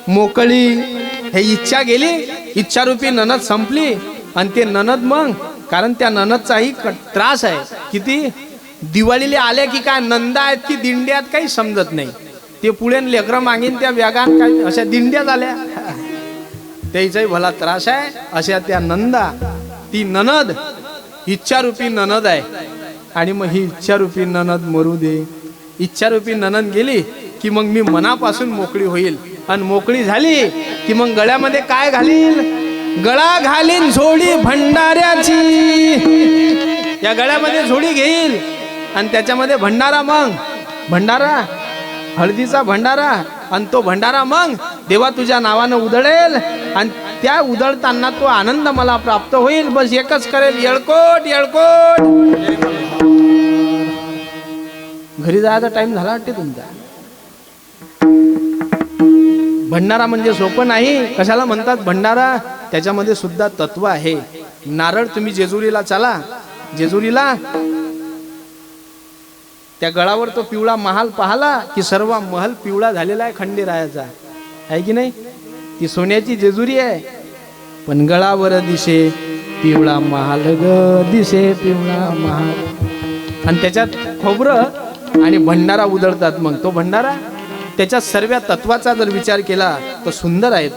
मोकळी. हे इच्छा गेली, इच्छारूपी ननद संपली. आणि ते ननद मग कारण त्या ननदचाही त्रास आहे. किती दिवाळीला आल्या की काय नंदा आहेत की दिंड्यात काही समजत नाही. ते पुढे लेकरं मागीन त्या व्यागान काय अशा दिंड्या झाल्या. त्याचाही भला त्रास आहे. अशा त्या नंदा, ती ननद इच्छारूपी ननद आहे. आणि मग ही इच्छारूपी ननद मरू दे. इच्छारूपी ननद गेली की मग मी मनापासून मोकळी होईल. आणि मोकळी झाली की मग गळ्यामध्ये काय घालील? गळा घालीन झोडी भंडाऱ्याची. या गळ्यामध्ये झोडी घेईल आणि त्याच्यामध्ये भंडारा. मग भंडारा, हळदीचा भंडारा. आणि तो भंडारा मग देवा तुझ्या नावानं उधळेल. आणि त्या उधळताना तो आनंद मला प्राप्त होईल. बस एकच करेल, येळकोट येळकोट. घरी जायचा टाइम झाला वाटते तुमचा. भंडारा म्हणजे सोपं नाही. कशाला म्हणतात भंडारा? त्याच्यामध्ये सुद्धा तत्व आहे. नारळ तुम्ही जेजुरीला चला, जेजुरीला त्या गळावर तो पिवळा महाल पाहला की सर्व महल पिवळा झालेला आहे खंडेरायाचा, आहे की नाही? ती सोन्याची जेजुरी आहे, पण गळावर दिसे पिवळा महाल ग, दिसे पिवळा महाल. आणि त्याच्यात खोबरं आणि भंडारा उधळतात. मग तो भंडारा त्याच्या सर्व तत्वाचा जर विचार केला तर सुंदर आहे.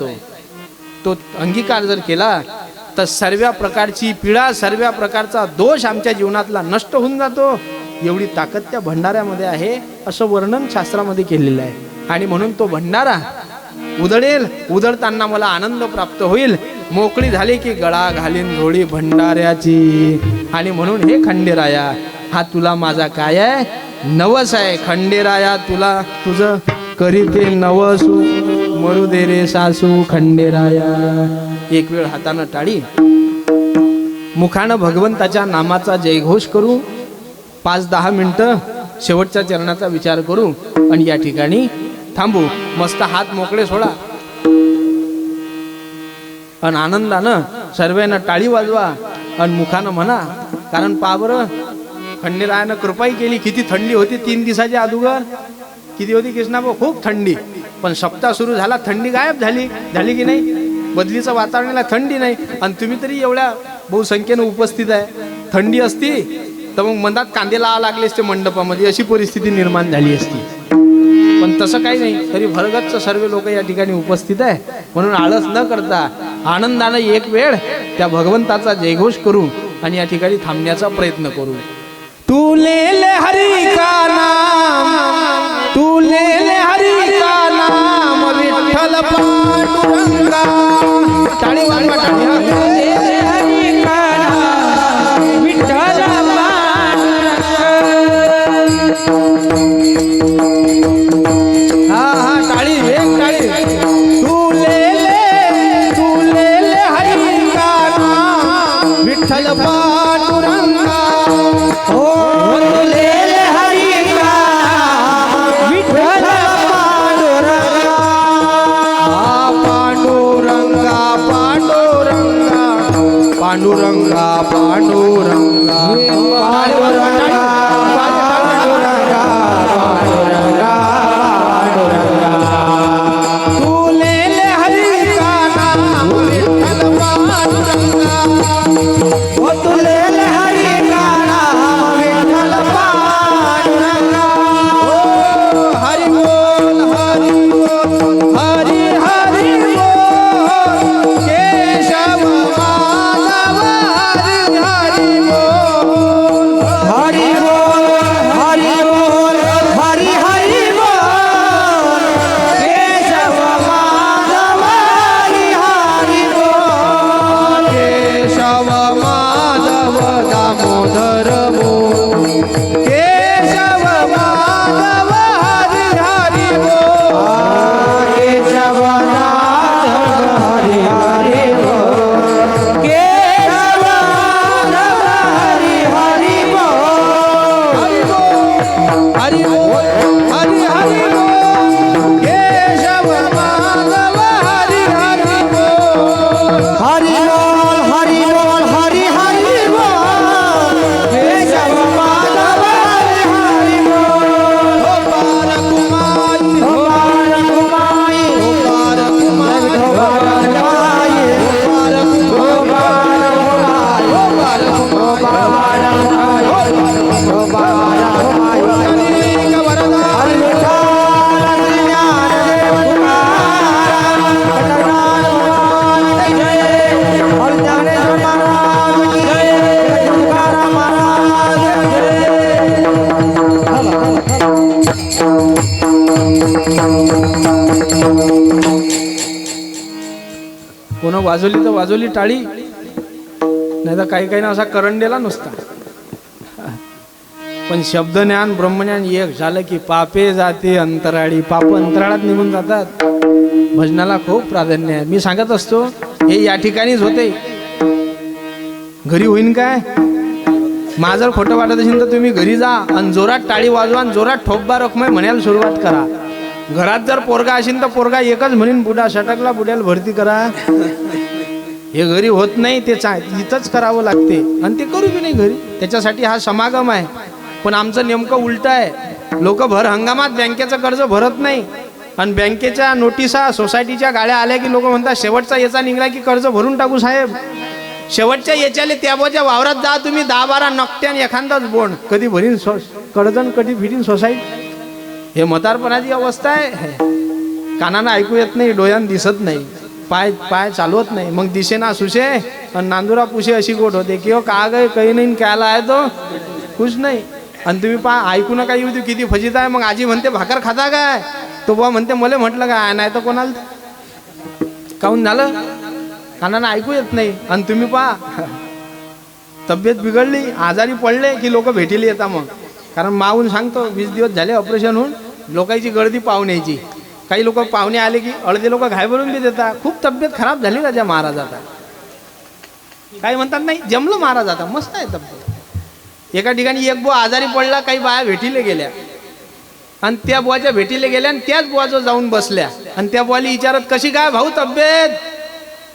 तो अंगीकार जर केला तर सर्व प्रकारची पीडा, सर्व प्रकारचा दोष आमच्या जीवनातला नष्ट होऊन जातो. एवढी ताकद त्या भंडाऱ्यामध्ये आहे असं वर्णन शास्त्रामध्ये केलेलं आहे. आणि म्हणून तो भंडारा उधळेल, उधळताना मला आनंद प्राप्त होईल. मोकळी झाली की गळा घालीन झोळी भंडाऱ्याची. आणि म्हणून हे खंडेराया, हा तुला माझा काय आहे? नवस आहे. खंडेराया तुला तुझं करीते नवसू, मरू दे रे सासू खंडेराया. एक वेळ हातानं टाळी, मुखानं भगवंताच्या नामाचा जयघोष करू. 5-10 मिनिटं शेवटच्या चरणाचा विचार करू आणि या ठिकाणी थांबू. मस्त हात मोकळे सोडा आणि आनंदानं सर्वांना टाळी वाजवा आणि मुखानं म्हणा. कारण पहा बरं, खंडेरायानं कृपाही केली. किती थंडी होती 3 दिवसाच्या अगोदर. किती होती कृष्णाभाऊ? खूप थंडी. पण सप्ताह सुरू झाला, थंडी गायब झाली की नाही? बदलीचं वातावरणाला थंडी नाही. आणि तुम्ही तरी एवढ्या बहुसंख्येनं उपस्थित आहे. थंडी असती तर मग मनात कांदे लावा लागले असते मंडपामध्ये, अशी परिस्थिती निर्माण झाली असती. पण तसं काही नाही. तरी भरगच्च सर्व लोक या ठिकाणी उपस्थित आहे. म्हणून आळस न करता आनंदानं एक वेळ त्या भगवंताचा जयघोष करू आणि या ठिकाणी थांबण्याचा प्रयत्न करू. तू ले ले हरी का नाम, तू ले ले हरी का नाम, विठ्ठल पांडुरंगा. टाळी वाजवा, टाळी. हरी का नाम, विठ्ठल टाळी, एक टाळी. तू ले ले हरी का नाम, विठ्ठल पांडुरंगा. हो ले ले हरी का विठ्ठल पांडुरंगा. पांडुरंगा पांडुरंगा पांडुरंगा पांडुरंगा पांडुरंगा पांडुरंगा पांडुरंगा. तू ले ले हरी का नाम, विठ्ठल पांडुरंगा. हो तू ले ले हरी का नाम, विठ्ठल पांडुरंगा. हरि बोल हरि बोल हरि हरि बोल, केशव माधव हरि हरि बोल. हरी बोल वाजवली तर वाजवली टाळी, नाही तर काही काही ना असा करंडेला नुसता. पण शब्दज्ञान ब्रह्मज्ञान एक झालं की पापे जाते अंतराळी, पाप अंतराळात निघून जातात. भजनाला खूप प्राधान्य आहे. मी सांगत असतो हे या ठिकाणीच होते, घरी होईन काय. माझं जर खोटं वाटत असेल तर तुम्ही घरी जा आणि जोरात टाळी वाजवा आणि जोरात ठोकबा रखमाय म्हणायला सुरुवात करा. घरात जर पोरगा असेल तर पोरगा एकच म्हणेन बुडा सटकला, बुड्याला भरती करा. हे घरी होत नाही, ते इथंच करावं लागते आणि ते करू बी नाही घरी. त्याच्यासाठी हा समागम आहे. पण आमचं नेमकं उलट आहे. लोक भर हंगामात बँकेचं कर्ज भरत नाही आणि बँकेच्या नोटिसा सोसायटीच्या गाड्या आल्या की लोक म्हणतात शेवटचा याचा निघाला की कर्ज भरून टाकू साहेब. शेवटच्या याच्याले त्याच्या वावरात जा तुम्ही 10-12 नकट्यान एखादाच बोंड, कधी भरीन कर्जन कधी फिरीन सोसायटी. हे म्हातारपणाची अवस्था आहे. कानानं ऐकू येत नाही, डोळ्यानं दिसत नाही, पाय चालवत नाही, मग दिसेना सुशे आणि नांदुरा पुशे अशी गोट होते किंवा का गय काही नाही कायला आहे तो खुश नाही. आणि तुम्ही ऐकू नका येऊ तू किती फजित आहे. मग आजी म्हणते भाकर खाता काय, तो बुवा म्हणते मला म्हटलं काय, नाही तर कोणाला काहून झालं, कानानं ऐकू येत नाही. आणि तुम्ही तब्येत बिघडली, आजारी पडले की लोक भेटीला येतात. मग कारण माऊन सांगतो 20 दिवस झाले ऑपरेशन होऊन, लोकांची गर्दी पाहुण्याची. काही लोक पाहुणे आले की अर्धे लोक घायभरून बी देतात. खूप तब्येत खराब झाली राजा महाराजाचा. काही म्हणतात नाही जमलं महाराजाचा, मस्त आहे तब्येत. एका ठिकाणी एक बुवा आजारी पडला, काही बाया भेटीला गेल्या आणि त्या बुवाच्या भेटीला गेल्या आणि त्याच बुवाचं जाऊन बसल्या आणि त्या बुवाला विचारत कशी काय भाऊ तब्येत.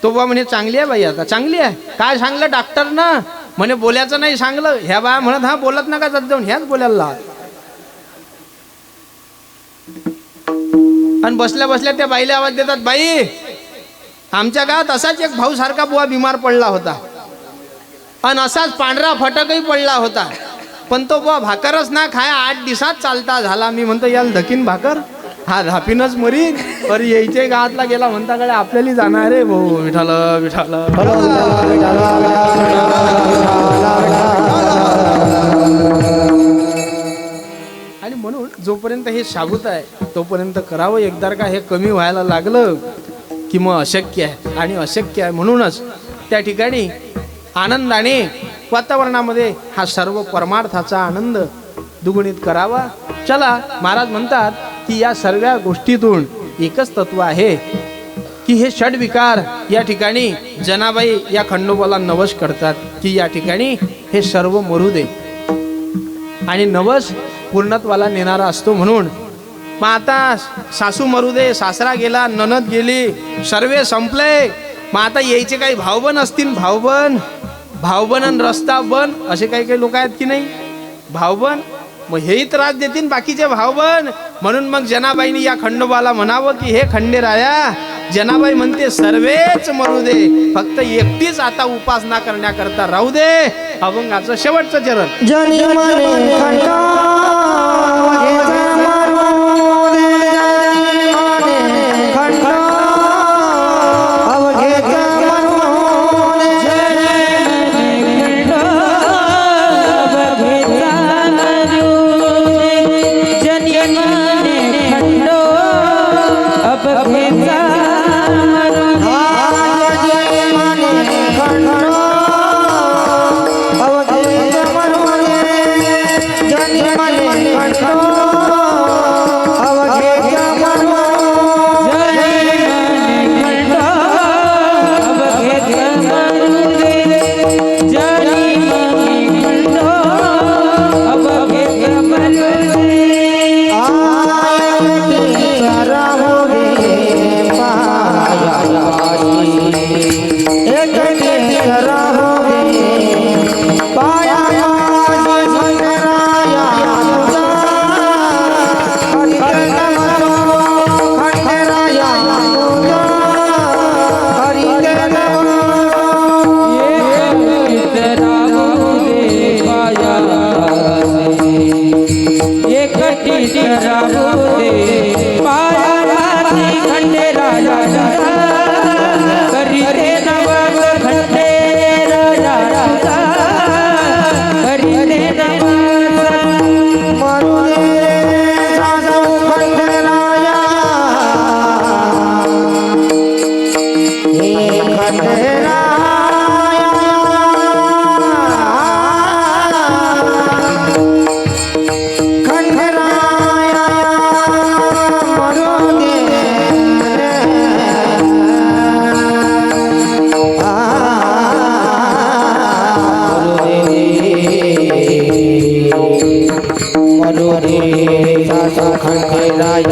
तो बुवा म्हणे चांगली आहे बाई, आता चांगली आहे. काय सांगलं डॉक्टर ना, म्हणे बोलायचं नाही सांगलं. ह्या बाया म्हणत हा बोलत नका जात जाऊन, ह्याच बोलायला. आणि बसल्या बसल्या त्या बाईला आवाज देतात, बाई आमच्या गावात असाच एक भाऊ सारखा बुवा बिमार पडला होता आणि असाच पांढरा फटकही पडला होता, पण तो बुवा भाकरच ना खाय 8 दिवसात चालता झाला. मी म्हणतो याला धकीन भाकर, हा धापीनच मरीन. अरे यायचे गावातला गेला म्हणता कडे आपल्याला जाणार रे भाऊ. विठाल विठाल आणि म्हणून जोपर्यंत हे शाबूत आहे तोपर्यंत करावं. एकदा का हे कमी व्हायला लागलं की मग अशक्य आहे आणि अशक्य आहे. म्हणूनच त्या ठिकाणी आनंदाने वातावरणामध्ये हा सर्व परमार्थाचा आनंद दुगुणित करावा. चला महाराज म्हणतात की या सर्व गोष्टीतून एकच तत्व आहे की हे षड्विकार या ठिकाणी जनाबाई या खंडोबाला नवस करतात की या ठिकाणी हे सर्व मरू दे आणि नवस पूर्णत्वाला नेणारा असतो. म्हणून मग आता सासू मरू दे, सासरा गेला, ननद गेली, सर्वे संपले. मग आता यायचे काही भावबन असतील, भावबन आणि रस्ता बन असे काही काही लोक आहेत की नाही भावबन. मग हेही त्रास देतील बाकीचे भावबन. म्हणून मग जनाबाईने या खंडोबाला म्हणावं की हे खंडेराया, जनाबाई म्हणते सर्वेच मरू दे, फक्त एकटीच आता उपासना करण्याकरता राहू दे. अभंगाचं शेवटचं चरण. जनी मने खंडो जनी मने सुखं खेदाय